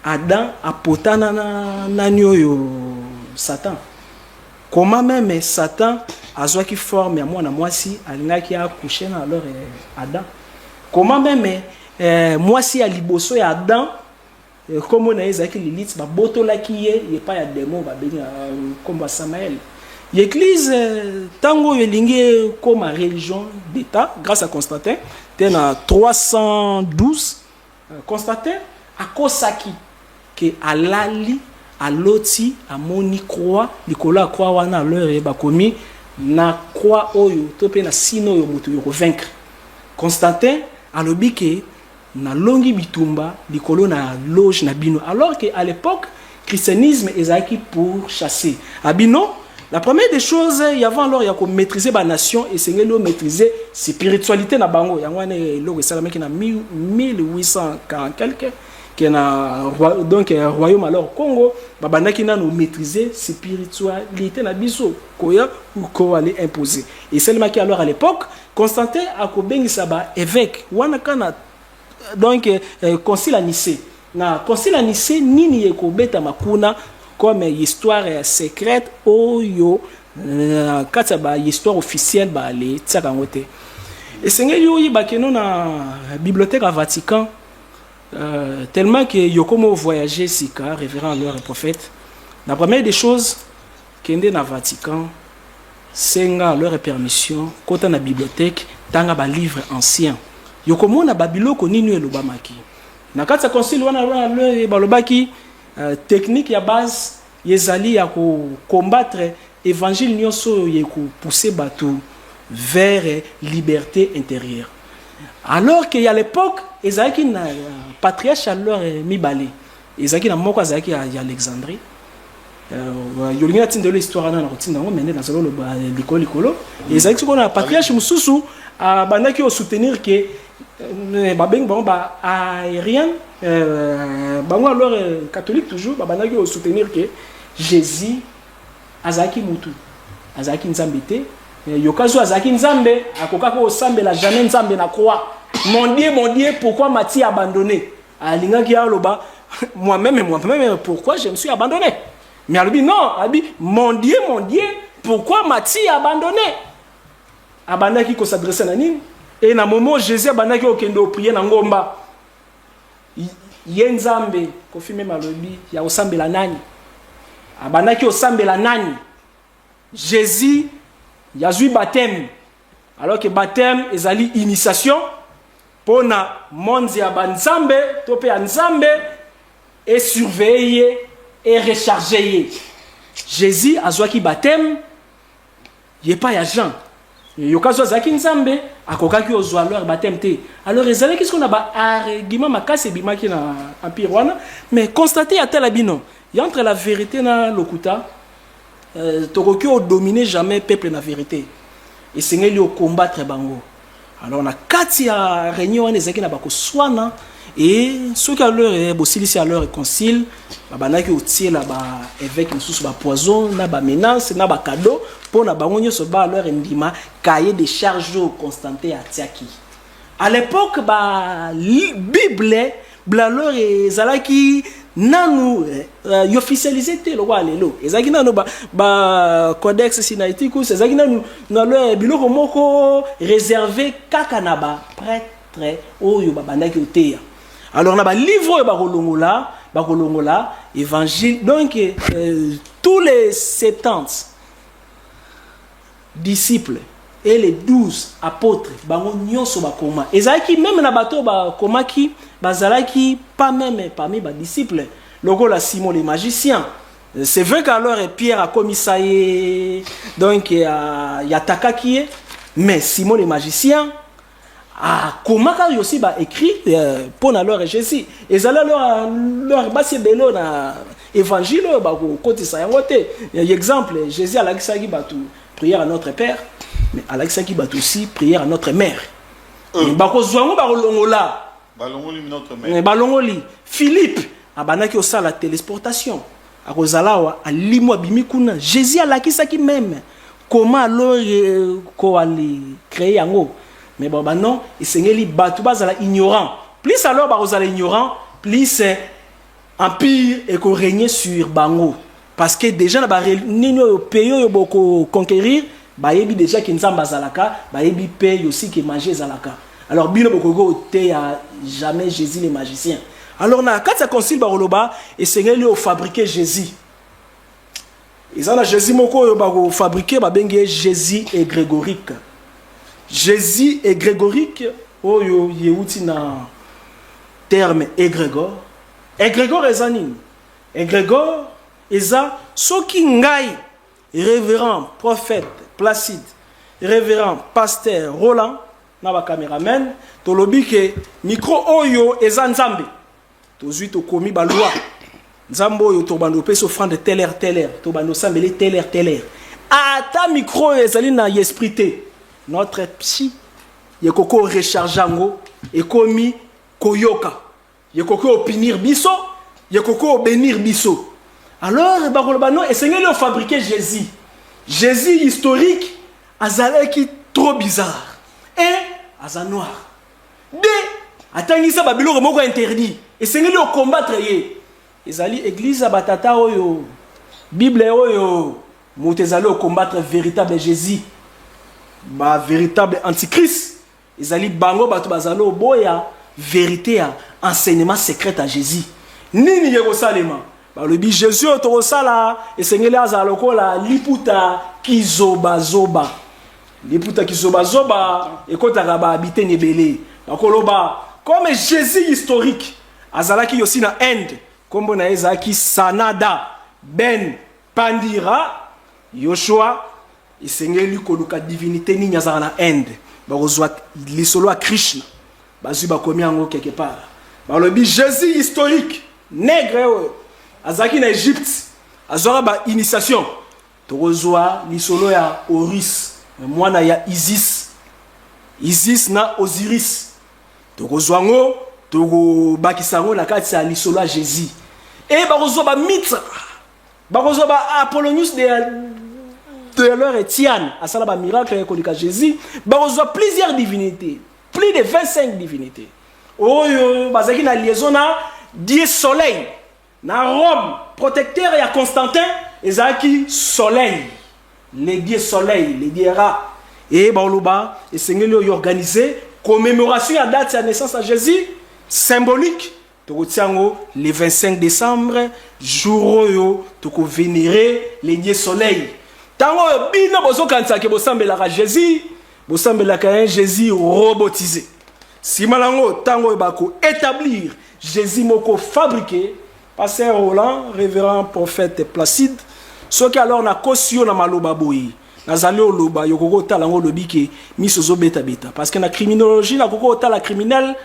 Adam apotana na nyoyo Satan. Comment même Satan a qui forme à moi na mwasi alingaki a coucher na alors Adam. Comment même mwasi a liboso ya Adam comme on a ezaki Lilith ba botolaki ye pas ya démon ba benga comme Samael. L'église tango yelingi comme religion d'État grâce à Constantin tena 312 Constantin a kosaki que alali aloti amoni croix likola croix wana leur bakomi na croix oyo to pe na sino yo moto yo vaincre. Constantin alobi ke na longi bitumba likolo na loge na bino alors que à l'époque christianisme ezaki pour chasser abino. La première des choses, il y avait alors il y a maîtriser la nation et c'est maîtriser spiritualité na bango. Il y a un logo salamé qui na 1840 quelque qui na donc royaume alors Congo, babanda qui na nous maîtriser spiritualité na biso koya ou ko aller imposer. Et seulement qui alors à l'époque Constantin a ko bengisa ba évêque wana kana donc concile à Nicée. Na concile à Nicée nini yeko beta makuna comme histoire secrète oyo kataba histoire officielle ba les tsakangote et sengeli yo bakeno na bibliothèque à Vatican tellement que yokomo voyager sika révérend leur prophète. La première des choses kende na Vatican senga leur permission kota na bibliothèque tanga ba livre ancien yokomo na babiloko nini elobamaki na katsa concile wana le balobaki technique ya base yezali ya combattre évangile nyonso yeko pousser bateau vers liberté intérieure. Alors qu'il y a l'époque ezaki na patriarche alors mibale ezaki na moko azaki ya Alexandrie yolinga tinde l'histoire na rotina ngo mende na zalo lo likolo ezaki ko na patriarche mususu bandaki au soutenir que babeng bon ba aérien bango alors catholique toujours babandaki au soutenir que Jésus azaki mutu azaki nzambe te yokazo azaki nzambe akokaka osambela jamais nzambe na croix. Mon Dieu, pourquoi m'as-tu abandonné? Alingaki aloba moi-même pourquoi je me suis abandonné? Mais elle dit non, elle dit mon Dieu, pourquoi m'as-tu abandonné? Abandaki ko s'adresser na nini? Et na moment Jésus abandaki okendo prier na ngomba. Yenzambe ko filmer malobi ya osambela nani? Abandaki osambela nani? Jésus yazui baptême. Alors que baptême ezali initiation pour na monde ya banzambe to pe nzambe et surveiller et recharger. Jésus azwaki baptême yé pas ya Jean. Yokazo zaki nzambe akokaki ozwa leur baptême te. Alors ezali qu'est-ce qu'on a ba argument makase bimaki na empire wana mais constater à tel abino. Il y a entre la vérité na lokuta tokoki o dominer jamais peuple na vérité. Et c'est au combattre bango. Alors on a kati ya réunion on ezaki na bako swana et ceux qui a leur bosili à leur concile babanaki otie la ba évêque mususu ba poison na ba menace na ba cadeau pour na bango nyoso ba leur ndima cahier de charges au Constantin atiaki. À l'époque ba Bible bla leur ezalaki nanu officialisé te lo walelo ezaki nanu ba codex sinaiticus ezaki nanu na le biloko moko réservé kaka na ba prêtre oyo babandaki oteya. Alors na ba livre ba kolongola évangile donc tous les 70 disciples et les 12 apôtres bango nyonso bakoma ezaki même na bato bakomaki bazalaki pas même parmi ba disciples lokola Simon le magicien. C'est vrai qu'alors Pierre a commis ça donc il y a takaki mais Simon le magicien Ah, comment quand aussi bah écrit pour leur Jésus. Et alors leur basi belo na évangile bah côté ça ngoté. Exemple, Jésus a l'accès batu prière à notre Père, mais à l'accès batu aussi prière à notre mère. Ba ko zwango ba longola. Ba longoli notre mère. Ba longoli Philippe abanaki osa la téléportation. A kozalawa a limwa bimikuna. Jésus a l'accès même. Comment alors ko ali créer yango? Mais bon, bah non, il s'est dit, bah, tu vas ignorant. Plus alors, bah, vous allez ignorant, plus empire et qu'on règne sur Bango. Parce que déjà, bah, nous, pays, beaucoup conquérir, bah, il y a déjà qui nous ont bazalaka, bah, il y a pays aussi qui mange zalaka. Alors, bien, beaucoup, il y a jamais Jésus les magiciens. Alors, quand ça concile, bah, là-bas, et c'est lui au fabriquer Jésus. Ils ont Jésus, moko, bah, fabriquer, bah, bien, Jésus et grégorique. Jésus est grégorique, oh yo yeuti na terme égrégore. Égrégore ezanin. Égrégore eza soki ngai révérend prophète Placide, révérend pasteur Roland na ba caméraman tolobi ke micro oyo eza nzambe. Tozui to komi ba loi. Nzambo oyo to bando peso offrande teler to bando sambele teler. Ata micro ezali na esprité. Notre psy, yekoko rechargeango, ekomi koyoka, yekoko opinir biso, yekoko bénir biso. Alors, bakolobano, et c'est lui fabriquer Jésus. Jésus historique, azaleki trop bizarre. Et aza noir. De, atangisa babilo remoko interdit. Et c'est lui combattre ye. Ezali église abatata oyo, Bible oyo, motezali au combattre véritable Jésus. Ba véritable antichrist ezali bango bato bazalo boya vérité ya enseignement secret à Jésus nini yeko salema ba le bi Jésus to sala esengeli azaloko la liputa kizoba zoba ekotaka ba habiter nebele bakoloba comme Jésus historique azalaki aussi na Inde kombo na ezaki Sanada Ben Pandira Yoshua isengeli koluka divinité ni nyazana na Inde bakozwa lisolo a Krishna bazui bakomi yango quelque part balobi Jésus historique nègre azaki na Égypte azora ba initiation tokozwa lisolo ya Horus mwana ya Isis na Osiris tokozwa ngo tokobakisa ngo na kati ya lisolo ya Jésus et bakozwa ba Mitra bakozwa ba Apollonius de leur Étienne, à ça là miracle avec Jésus, bah on voit plusieurs divinités, plus de 25 divinités. Oh yo, bazaki na liaison na Dieu soleil, na Rome, protecteur et à Constantin, ezaki soleil, les dieux soleil, les dieux rats. Et bah on ba, et Seigneur lui organisé commémoration à date de la naissance de Jésus, symbolique. Tokotiango le 25 décembre, jour yo, toko vénérer les dieux soleil. Tango bino bozo kanisa ke bosambelaka Jésus, bosambelaka un Jésus robotisé. Si malango tango bako établir Jésus moko fabriqué, pasteur Roland, révérend prophète Placide, ce qui alors na kosio na maloba boyi. Nazali oloba yokoko talango lobi ke misozo beta parce que na criminologie na koko tala criminel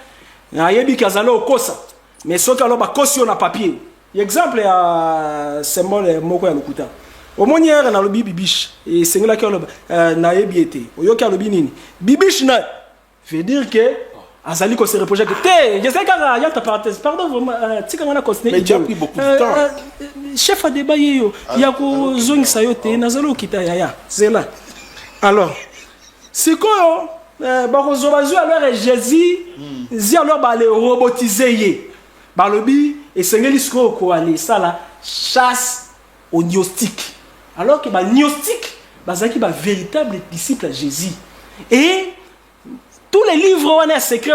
na yebi kazalo okosa. Mais ce qui alors ba kosio na papier. Exemple ya symbole moko ya lokuta. Au moins hier na lobi bibiche et c'est là que na yebiete oyoki lobi nini bibiche na veut dire que azali ko se reprocher que je sais quand il y a ta parenthèse pardon vraiment tika ngana continuer mais tu as pris beaucoup de temps chef a débat yo ya ko zongisa yo te nazalo kita ya c'est là alors c'est quoi ba ko zobazu alors Jésus zi alors ba le robotiser ye ba lobi et sengeli sko ko aller ça là chasse au gnostique. Alors que les gnostiques, c'est un véritable disciple à Jésus. Et tous les livres secrets,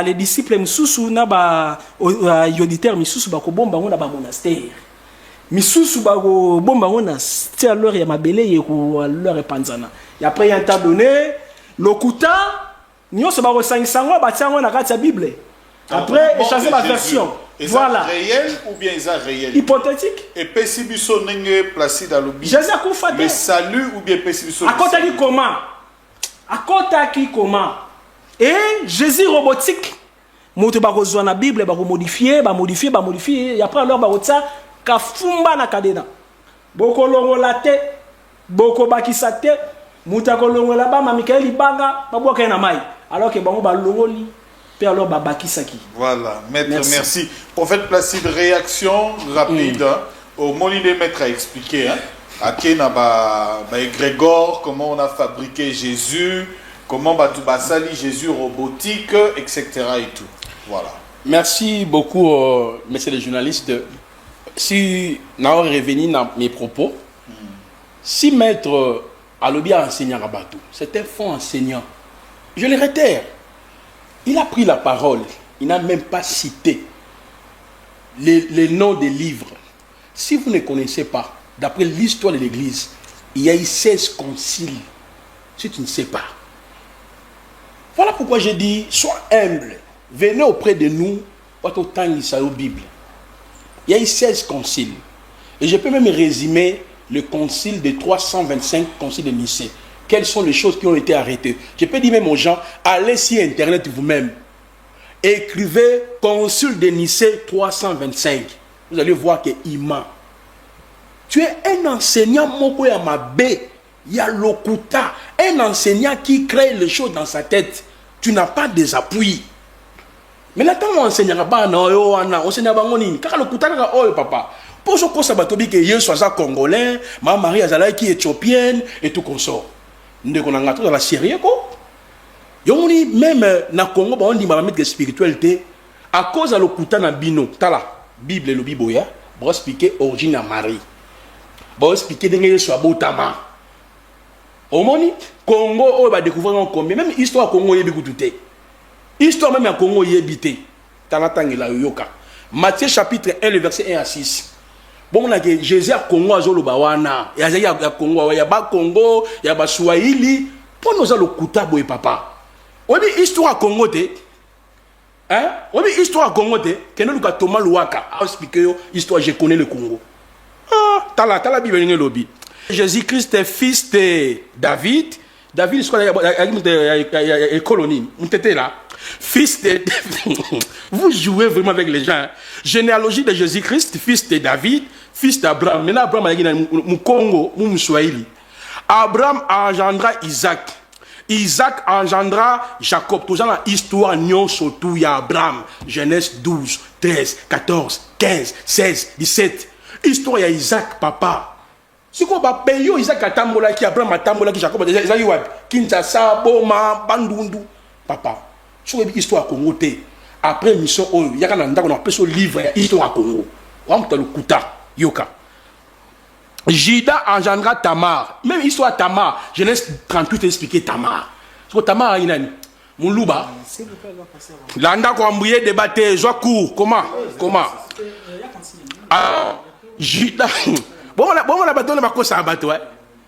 les disciples, les auditeurs, les monastère. Les alors il y a ma belle et leur panzana. Et après, il y a un tas donné, l'okuta, nous sommes 500 ans, la Bible. Après, échanger la version. Voilà. Réel ou bien réel? Hypothétique. Et Pessibiso n'est placé dans le but. Jésus a confaté. Mais salut ou bien Pessibiso? À côté qui comment? À côté qui comment? Et Jésus robotique. Moto ba kozwa na Bible ba modifier, et après alors ba otsa ka fumba na kadena. Boko longola te, boko bakisa te, muta ko longola ba ma Mikaeli banga ba boka na mai. Alors que bango ba longoli pe alors ba bakisa ki. Voilà, maître, merci. Prophète Placide, réaction rapide au Moliné maître a expliqué à Kena ba Grégor comment on a fabriqué Jésus, comment ba sali Jésus robotique, etc. et tout. Voilà. Merci beaucoup, messieurs les journalistes. Si nous revenu dans mes propos, si maître Alobi a enseigné à Rabatou, c'est un fond enseignant. Je le réitère. Il a pris la parole. Il n'a même pas cité les noms des livres. Si vous ne connaissez pas, d'après l'histoire de l'Église, il y a eu 16 conciles. Si tu ne sais pas. Voilà pourquoi j'ai dit, sois humble. Venez auprès de nous, autant il y a la Bible. Il y a eu 16 conciles. Et je peux même résumer le concile de 325 conciles de Nicée. Quelles sont les choses qui ont été arrêtées? Je peux dire même aux gens, allez sur Internet vous-même. Écrivez concile de Nicée 325. Vous allez voir que Ima. Tu es un enseignant, Moko Yamabe, Yalokuta. Un enseignant qui crée les choses dans sa tête. Tu n'as pas des appuis. Mais là, quand on enseigne, on enseigne car le kutaka oh papa. Pour ce qu'on s'abattobi que Yesu soit congolais, ma Marie Azala qui est éthiopienne et tout comme ça. Nous on a dans la sérieux quoi. Yoni même na Congo on dit ma mettre spiritualité à cause de le kutana bino. Tala Bible le Biboya, bon expliquer origine à Marie. Bon expliquer de Yesu abotama. Au moni Congo on va découvrir combien même histoire Congo yebi kututé. Histoire même à Congo y habité. Talatangela yoka. Matthieu chapitre 1, le verset 1 à 6. Bon, on a que Jésus a Congo à Zolobawana. Il y a Congo, il y a Congo, il y a Swahili. Pour nous, le Koutabo et papa. On dit histoire à Congo. Hein? On dit histoire à Congo. Que nous avons Thomas Louaka. A expliqué histoire, je connais le Congo. Ah, t'as Bible dans le lobby. Jésus-Christ est fils de David. David, il y a une colonie. On était là. Fils de... Vous jouez vraiment avec les gens. Hein? Généalogie de Jésus-Christ, fils de David, fils d'Abraham. Maintenant, Abraham il y a un Congo, un Swahili. Abraham engendra Isaac. Isaac engendra Jacob. Tout ça, dans l'histoire, surtout, il y a Abraham. Genèse 12, 13, 14, 15, 16, 17. Histoire, il y a Isaac, papa. Si on va payer Isaac à Tambola, qui Abraham à Tambola, qui Jacob, Kinshasa, Boma, Bandundu, papa. Sur l'histoire à Congo, après mission, il y a un appelle ce livre, histoire à Congo. On a le Kouta, Yoka. Jida engendra Tamar. Même histoire Tamar, Genèse 38 expliqué Tamar. Parce que Tamar, il y a un Moulouba. L'anda qu'on a embrouillé, débatté, joie court. Comment? Ah, Jida. Bon, on a battu le Mako Sabato.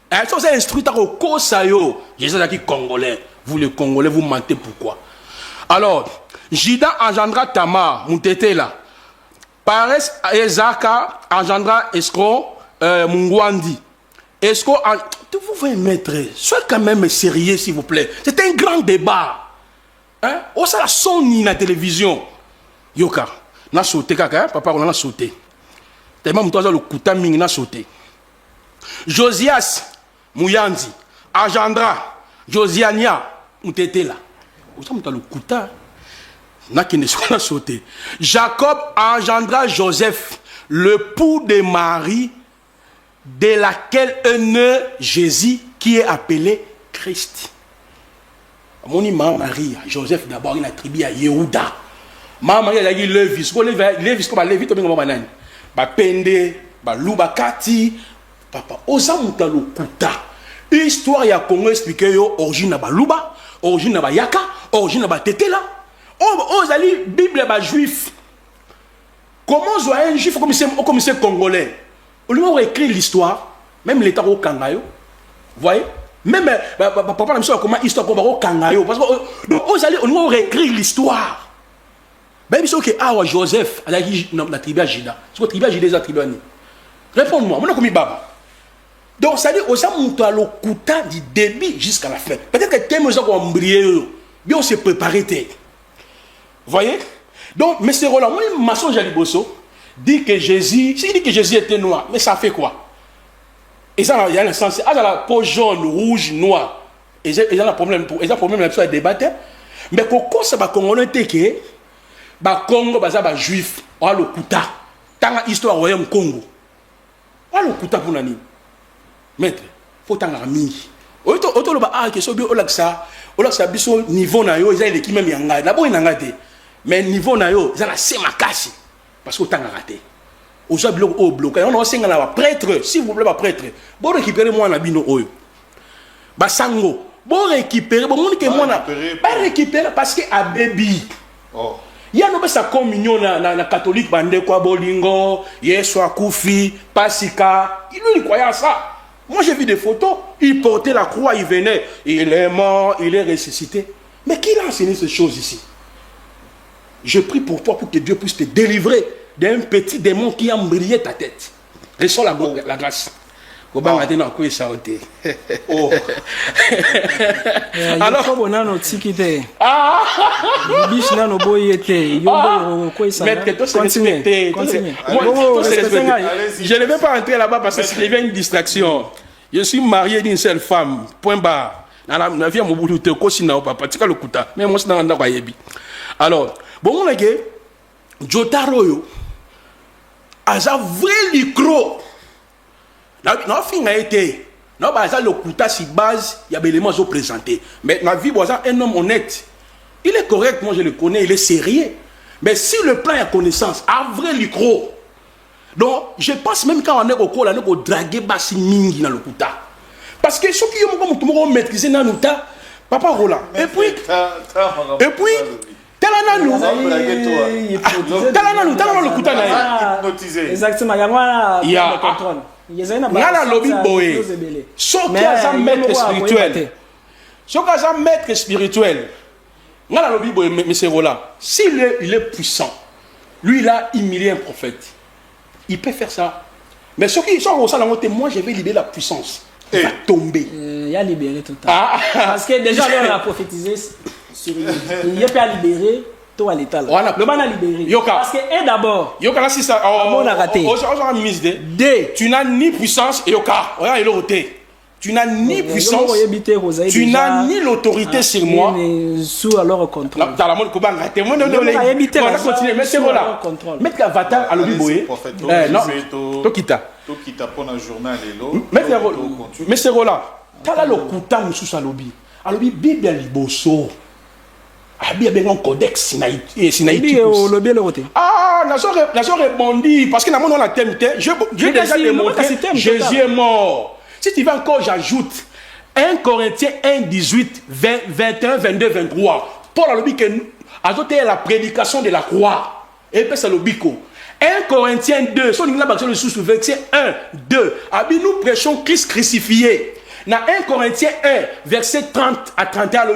Elles sont instruites au Kosayo. Jésus a dit Congolais. Vous les Congolais, vous mentez pourquoi? Alors, Jida engendra Tamar, Moutete là. Pares Ezaka engendra Escro, Mungwandi. Escro, vous voyez, maître, soyez quand même sérieux, s'il vous plaît. C'est un grand débat. Hein? Oh, ça la sonne la télévision. Yoka, n'a sauté, kaka, papa, on a sauté. Tellement, on a le kouta ming, n'a sauté. Josias, Mouyandi, engendra, Josiania, Moutete là. Le Kouta, Jacob engendra Joseph, le époux de Marie, de laquelle est né Jésus, qui est appelé Christ. Mon Marie, Joseph d'abord, il a tribu à Yehuda. Marie, il a dit Lévis, Lévis, comme Lévis, comme Maman, Pende, Louba Kati, papa, Osamuta le Kouta. Histoire, il y a Congo expliqué, origine à Louba, origine à Yaka. Origine ba tété là. Oh, ali Bible ba juif. Comment soit un juif comme c'est congolais? Au lieu de écrire l'histoire, même l'état au Kangayo. Vous voyez? Même papa n'a pas comment histoire au Kangayo parce que aux ali on va écrire l'histoire. Ben c'est OK ah Joseph a la tribu Jida. C'est quoi tribu Jida des attributs? Réponds-moi, moi comme baba. Donc ça dit aux amontalo kuta du début jusqu'à la fin. Peut-être que thème ça qu'on briller. Bien, on s'est préparé. Vous voyez? Donc, M. Roland, moi, maçon Jaliboso, dit que Jésus, s'il dit que Jésus était noir, mais ça fait quoi? Et ça, il y a un sens, il y a la peau jaune, rouge, noir. Et il y a un problème là-dessus à débattre. Mais pourquoi ça va congolais que ba Congo baza ba juif, on a le kuta. Tanga histoire royaume Congo. On a le kuta pour nani. Maître, faut tanga mingi. Auto le ba ah que so bi olaksa biso niveau na yo, ils a l'équipe même yanga. D'abord il nanga té. Mais niveau na yo, ils a la semakasi parce que tanga raté. Oza bloc au bloc. On a senga na prêtre, s'il vous plaît ba prêtre. Bon récupérer moi na bino oyo. Ba sango. Bon récupérer, bon monde que moi na pas récupérer parce que a baby. Oh. Il y a sa communion na catholique bande quoi bolingo, Yesu akufi, Pasika, il croyait à ça. Moi j'ai vu des photos, il portait la croix, il venait, il est mort, il est ressuscité. Mais qui a enseigné ces choses ici? Je prie pour toi pour que Dieu puisse te délivrer d'un petit démon qui a brillé ta tête. Reçois la grâce. Oh. Alors, je ne vais pas entrer là-bas parce que c'est une distraction. Je suis marié d'une seule femme. Point barre. Alors, bon, on a dit, Jotaro, a un vrai micro. Non, fin a été. Non, bah, ça, le Kouta, si base, il y a des éléments à présenter. Mais la vie, un homme honnête. Il est correct, moi je le connais, il est sérieux. Mais si le plan est connaissance, un vrai micro. Donc, je pense même quand on est au cours, on est draguer Bassi Mingi dans le Kouta. Parce que ceux qui ont maîtrisé dans le Kouta, Papa Roland. Et puis, exactement, il y a le contrôle. Ngala lobby boy. Sauf qu'il y a un maître spirituel. Sauf qu'il y a un maître spirituel. Ngala lobby boy, monsieur Roland. S'il est puissant, lui il a humilié un prophète. Il peut faire ça. Mais ceux qui sont au salon, moi je vais libérer la puissance. Il va tomber. Il a libéré tout le temps. Parce que déjà on a prophétisé sur lui. Il peut libérer. À l'état là. Le ban a libéré. Yoka. Parce que d'abord. Yoka là si ça. On a raté. D. Tu n'as ni puissance et Yoka. Regarde le roté. Tu n'as ni puissance. Tu n'as ni l'autorité sur moi. Sous alors contrôle. Dans la mode Koban raté. Moi non. On va continuer. Mettez voilà. Mettez l'avatar à l'obi boé. Non. Tokita. Tokita pour un journal et l'autre. Mettez voilà. T'as le Kouta moussous à l'obi. À l'obi Bible liboso. Ah, bien, un codex, ah, n'a répondu, parce que on a thème, j'ai déjà démontré, Jésus est mort. Si tu veux encore, j'ajoute 1 Corinthiens 1, 18, 20, 21, 22, 23. Paul a dit que ajoute la prédication de la croix. Et puis c'est le bico. 1 Corinthiens 2, son le sous verset 1, 2. Nous prêchons Christ crucifié. Dans 1 Corinthiens 1, verset 30 à 31,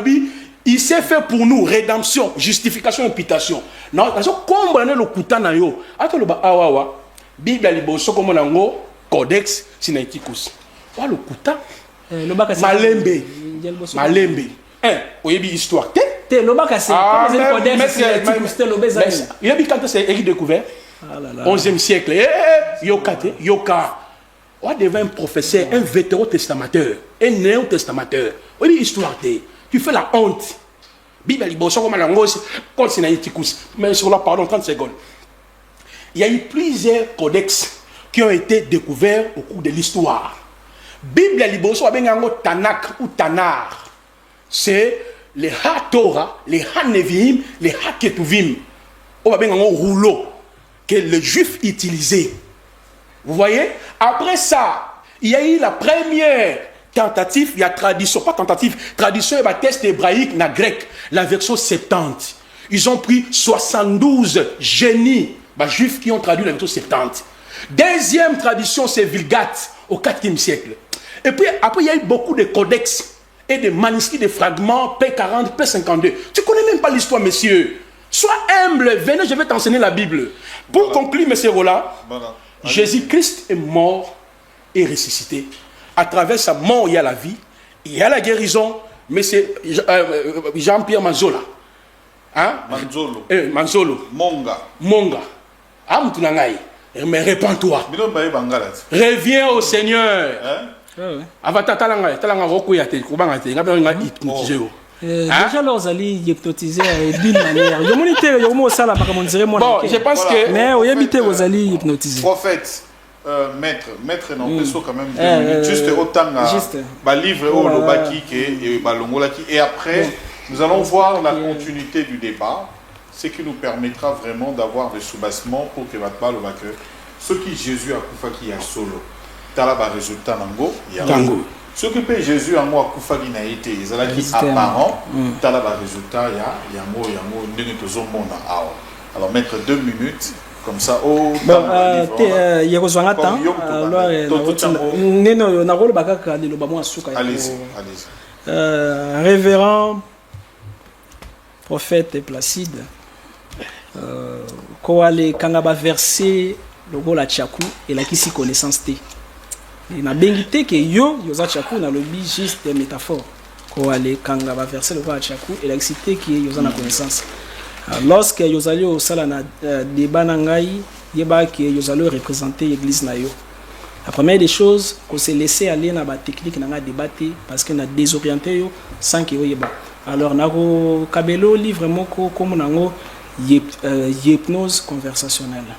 il s'est fait pour nous rédemption, justification, imputation. Non, parce que comme on a le Kouta na yo, attends le ba awawa, Bible liboso comme on a codex sinaitikus. Wa le Kouta, Malembe. Oyebi histoire. Te le ba c'est comme le codex sinaitikus te le bezani. Il a dit quand c'est écrit découvert. 11e siècle. Yoka. On devient un professeur, un vétéran testamateur, un néo-testamateur. Oyebi histoire te. Tu fais la honte. Bible liboso comme la ngos quand sinaitikus. Mais sur la pardon 30 secondes. Il y a eu plusieurs codex qui ont été découverts au cours de l'histoire. Bible liboso abengango Tanakh ou Tanar. C'est les Ha-Torah, les Ha-Nevi'im, les Ha-Ketuvim. On abengango rouleau que les Juifs utilisaient. Vous voyez? Après ça, il y a eu la première tentative, il y a tradition, pas tentative, tradition et test hébraïque, na grec, la version 70. Ils ont pris 72 génies juifs qui ont traduit la version 70. Deuxième tradition, c'est Vulgate, au 4e siècle. Et puis, après, il y a eu beaucoup de codex et de manuscrits, de fragments, P40, P52. Tu ne connais même pas l'histoire, monsieur. Sois humble, venez, je vais t'enseigner la Bible. Pour conclure, monsieur Roland, Jésus-Christ est mort et ressuscité. À travers sa mort, il y a la vie, il y a la guérison, mais c'est Jean-Pierre Manzola. Hein? Manzolo. Manzolo. Monga. Amtunangai. Mais répands-toi. Reviens au Seigneur. Avatatala talanga roku yate kubanga te ngabe nga hypnotiser. Déjà leurs alliés hypnotisés d'une manière. Bon, je pense que mais au yabité vos alliés hypnotisés. Prophète. Maître non peso quand même 2 minutes juste autant ba livre au lobaki et balongolaki et après nous allons voir la continuité du débat, ce qui nous permettra vraiment d'avoir des soubassement pour que batba lobaki ce qui Jésus a kufa qui a solo tala ba résultat nango ya ce que peut Jésus en moi kufa qui n'a été ezalaki apparent tala ba résultat ya yango ndenge tozomona awa. Alors mettre 2 minutes comme ça au il y a besoin de temps allez-y révérend prophète Placide ko ale kangaba verset logo la tchaku et la kisi connaissance té na bengité que yo za tchaku na lobby juste des métaphores ko ale kangaba verset logo la tchaku et la kisi té que yo za na connaissance. Lorsque vous allez au salon débat nangai, yeba que vous allez représenter l'église na yo. La première des choses, qu'on s'est laissé aller dans la technique nanga débattre parce qu'on a désorienté yo sans que yeba. Alors nako kabelo livre moko comme nango hypnose conversationnelle.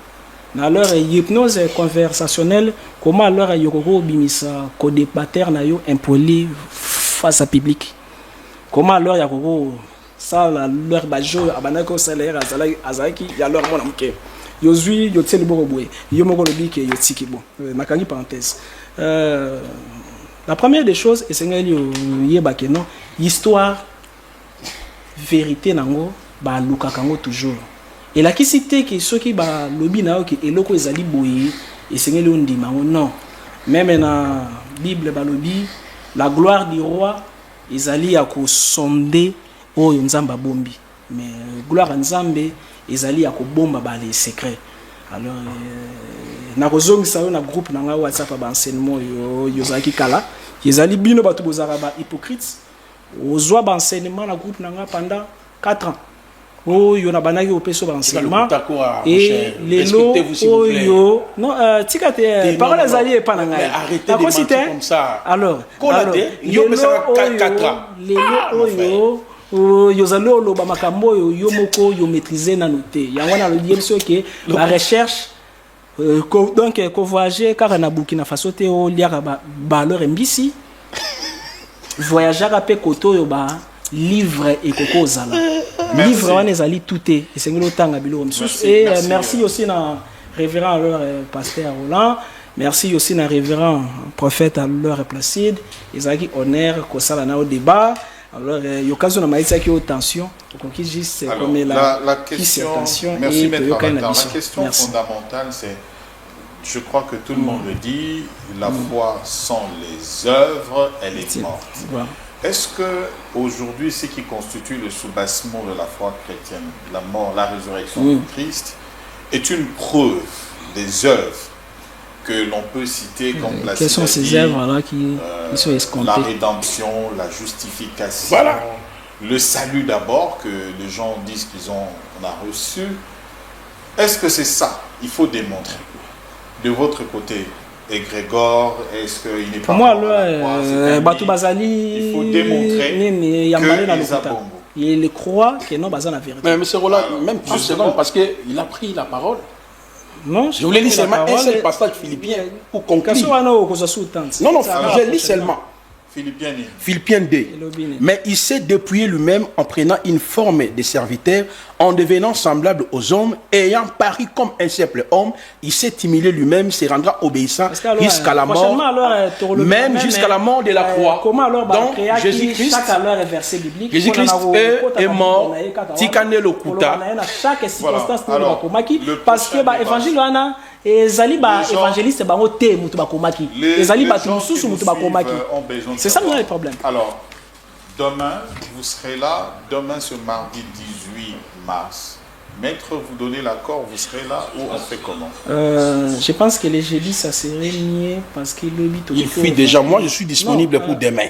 Na alors hypnose conversationnelle, comment alors yoko bimisa ko débatteur na yo impoli face à public. Comment alors yoko ça leur bajo abanako salaire azaki ya leur mona mke yozui yotseli boroboye yo moko lobi ke yotiki bon nakangi parenthèse la première des choses et c'est yeba ke non histoire vérité nango ba luka kango toujours et la qui cité que ceux qui ba lobi na ke eloko ezali boye et c'est ngeli ondima non même na bible ba lobi la gloire du roi ezali ya ko sonder oyo nzamba bombi mais gloire à nzambe ezali ya ko bomba ba les secrets. Alors na kozongisa yo na groupe na nga WhatsApp ba enseignement yo zaki kala ezali bino batu bozara ba hypocrites ozwa ba enseignement na groupe na nga pendant 4 ans oyo na banaki opeso ba enseignement et les lots oyo non tika te parole ezali pa na nga arrêtez de mentir comme ça. Alors yo pesa 4 ans les lots oyo yozalo loba makambo yo moko yo maîtriser na noté yango na lobie so que la recherche donc ko voyager car na Burkina Faso te o liaka ba leur mbisi voyager après koto yo ba livre et koko zala livre wana ezali tout et c'est ngelo tanga bilo msusu et merci aussi na révérend leur pasteur Roland. Merci aussi na révérend prophète leur Placide ezaki honneur ko sala na au débat. Alors, il y a occasion de mettre qui tension, qui juste comme la question. Merci maître. La question fondamentale, c'est, je crois que tout le monde le dit, la foi sans les œuvres, elle est morte. Voilà. Est-ce que aujourd'hui, ce qui constitue le soubassement de la foi chrétienne, la mort, la résurrection de Christ, est une preuve des œuvres que l'on peut citer comme la quelles sont ces œuvres-là qui sont escomptées? La rédemption, la justification, voilà. Le salut d'abord que les gens disent qu'on a reçu. Est-ce que c'est ça? Il faut démontrer. De votre côté, Grégor, est-ce qu'il n'est pas... Pour moi, Batou Bazali, il faut démontrer que les abongo. Il croit que non, Bazan la vérité. Mais M. Roland, même plus seconde, parce qu'il a pris la parole. Non, je voulais lire seulement un seul passage philippien pour conclure. Non, je lis seulement. Philippiens 2. Mais il s'est dépouillé lui-même en prenant une forme de serviteur, en devenant semblable aux hommes, ayant paru comme un simple homme, il s'est humilié lui-même, se rendra obéissant jusqu'à la mort, même jusqu'à la mort de la croix. Donc Jésus-Christ est mort, tikane lokuta. Chaque circonstance parce que l'évangile ezali ba évangéliste bango te mutu bakomaki ezali ba mususu mutu bakomaki c'est ça le problème. Alors demain vous serez là, demain ce mardi 18 mars, maître vous donnez l'accord, vous serez là ou on fait comment? Je pense que les jeudis ça serait mieux parce que le il fuit déjà, moi je suis disponible pour demain.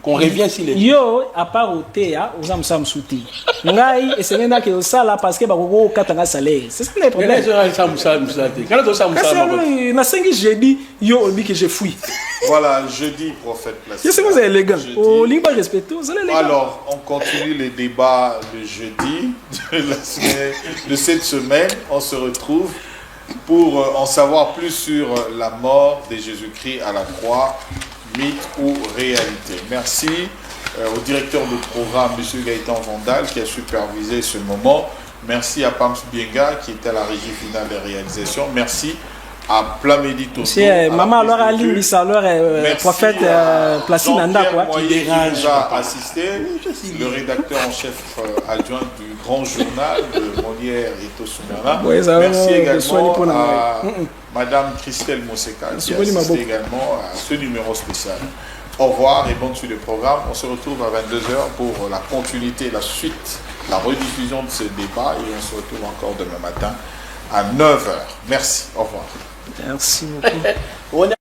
qu'on revient sur les... Yo, à part au théâtre, aux âmes sam souti. Ngai, et c'est là que ça là parce que bakoko katanga salaire. C'est ça le problème. Na sengi jeudi, yo on dit que je fuis. Voilà, jeudi, prophète Placide. Qu'est-ce que vous avez les gars? Oh, l'imba respecté, vous allez les gars. Alors, on continue les débats le jeudi de cette semaine. On se retrouve pour en savoir plus sur la mort de Jésus-Christ à la croix, mythe ou réalité. Merci au directeur de programme, M. Gaëtan Vandal, qui a supervisé ce moment. Merci à Pams Bienga, qui était à la régie finale des réalisations. Merci à Plamedi Toto. Maman, alors Ali, Missa, alors prophète Placide Nanda, quoi. Qui dérange. A assisté, le rédacteur en chef adjoint du grand journal de Molière et Tosumana. Merci également à Madame Christelle Moseka, qui a assisté également à ce numéro spécial. Au revoir et bonne suite de programme. On se retrouve à 22h pour la continuité, la suite, la rediffusion de ce débat et on se retrouve encore demain matin à 9h. Merci. Au revoir. Merci beaucoup.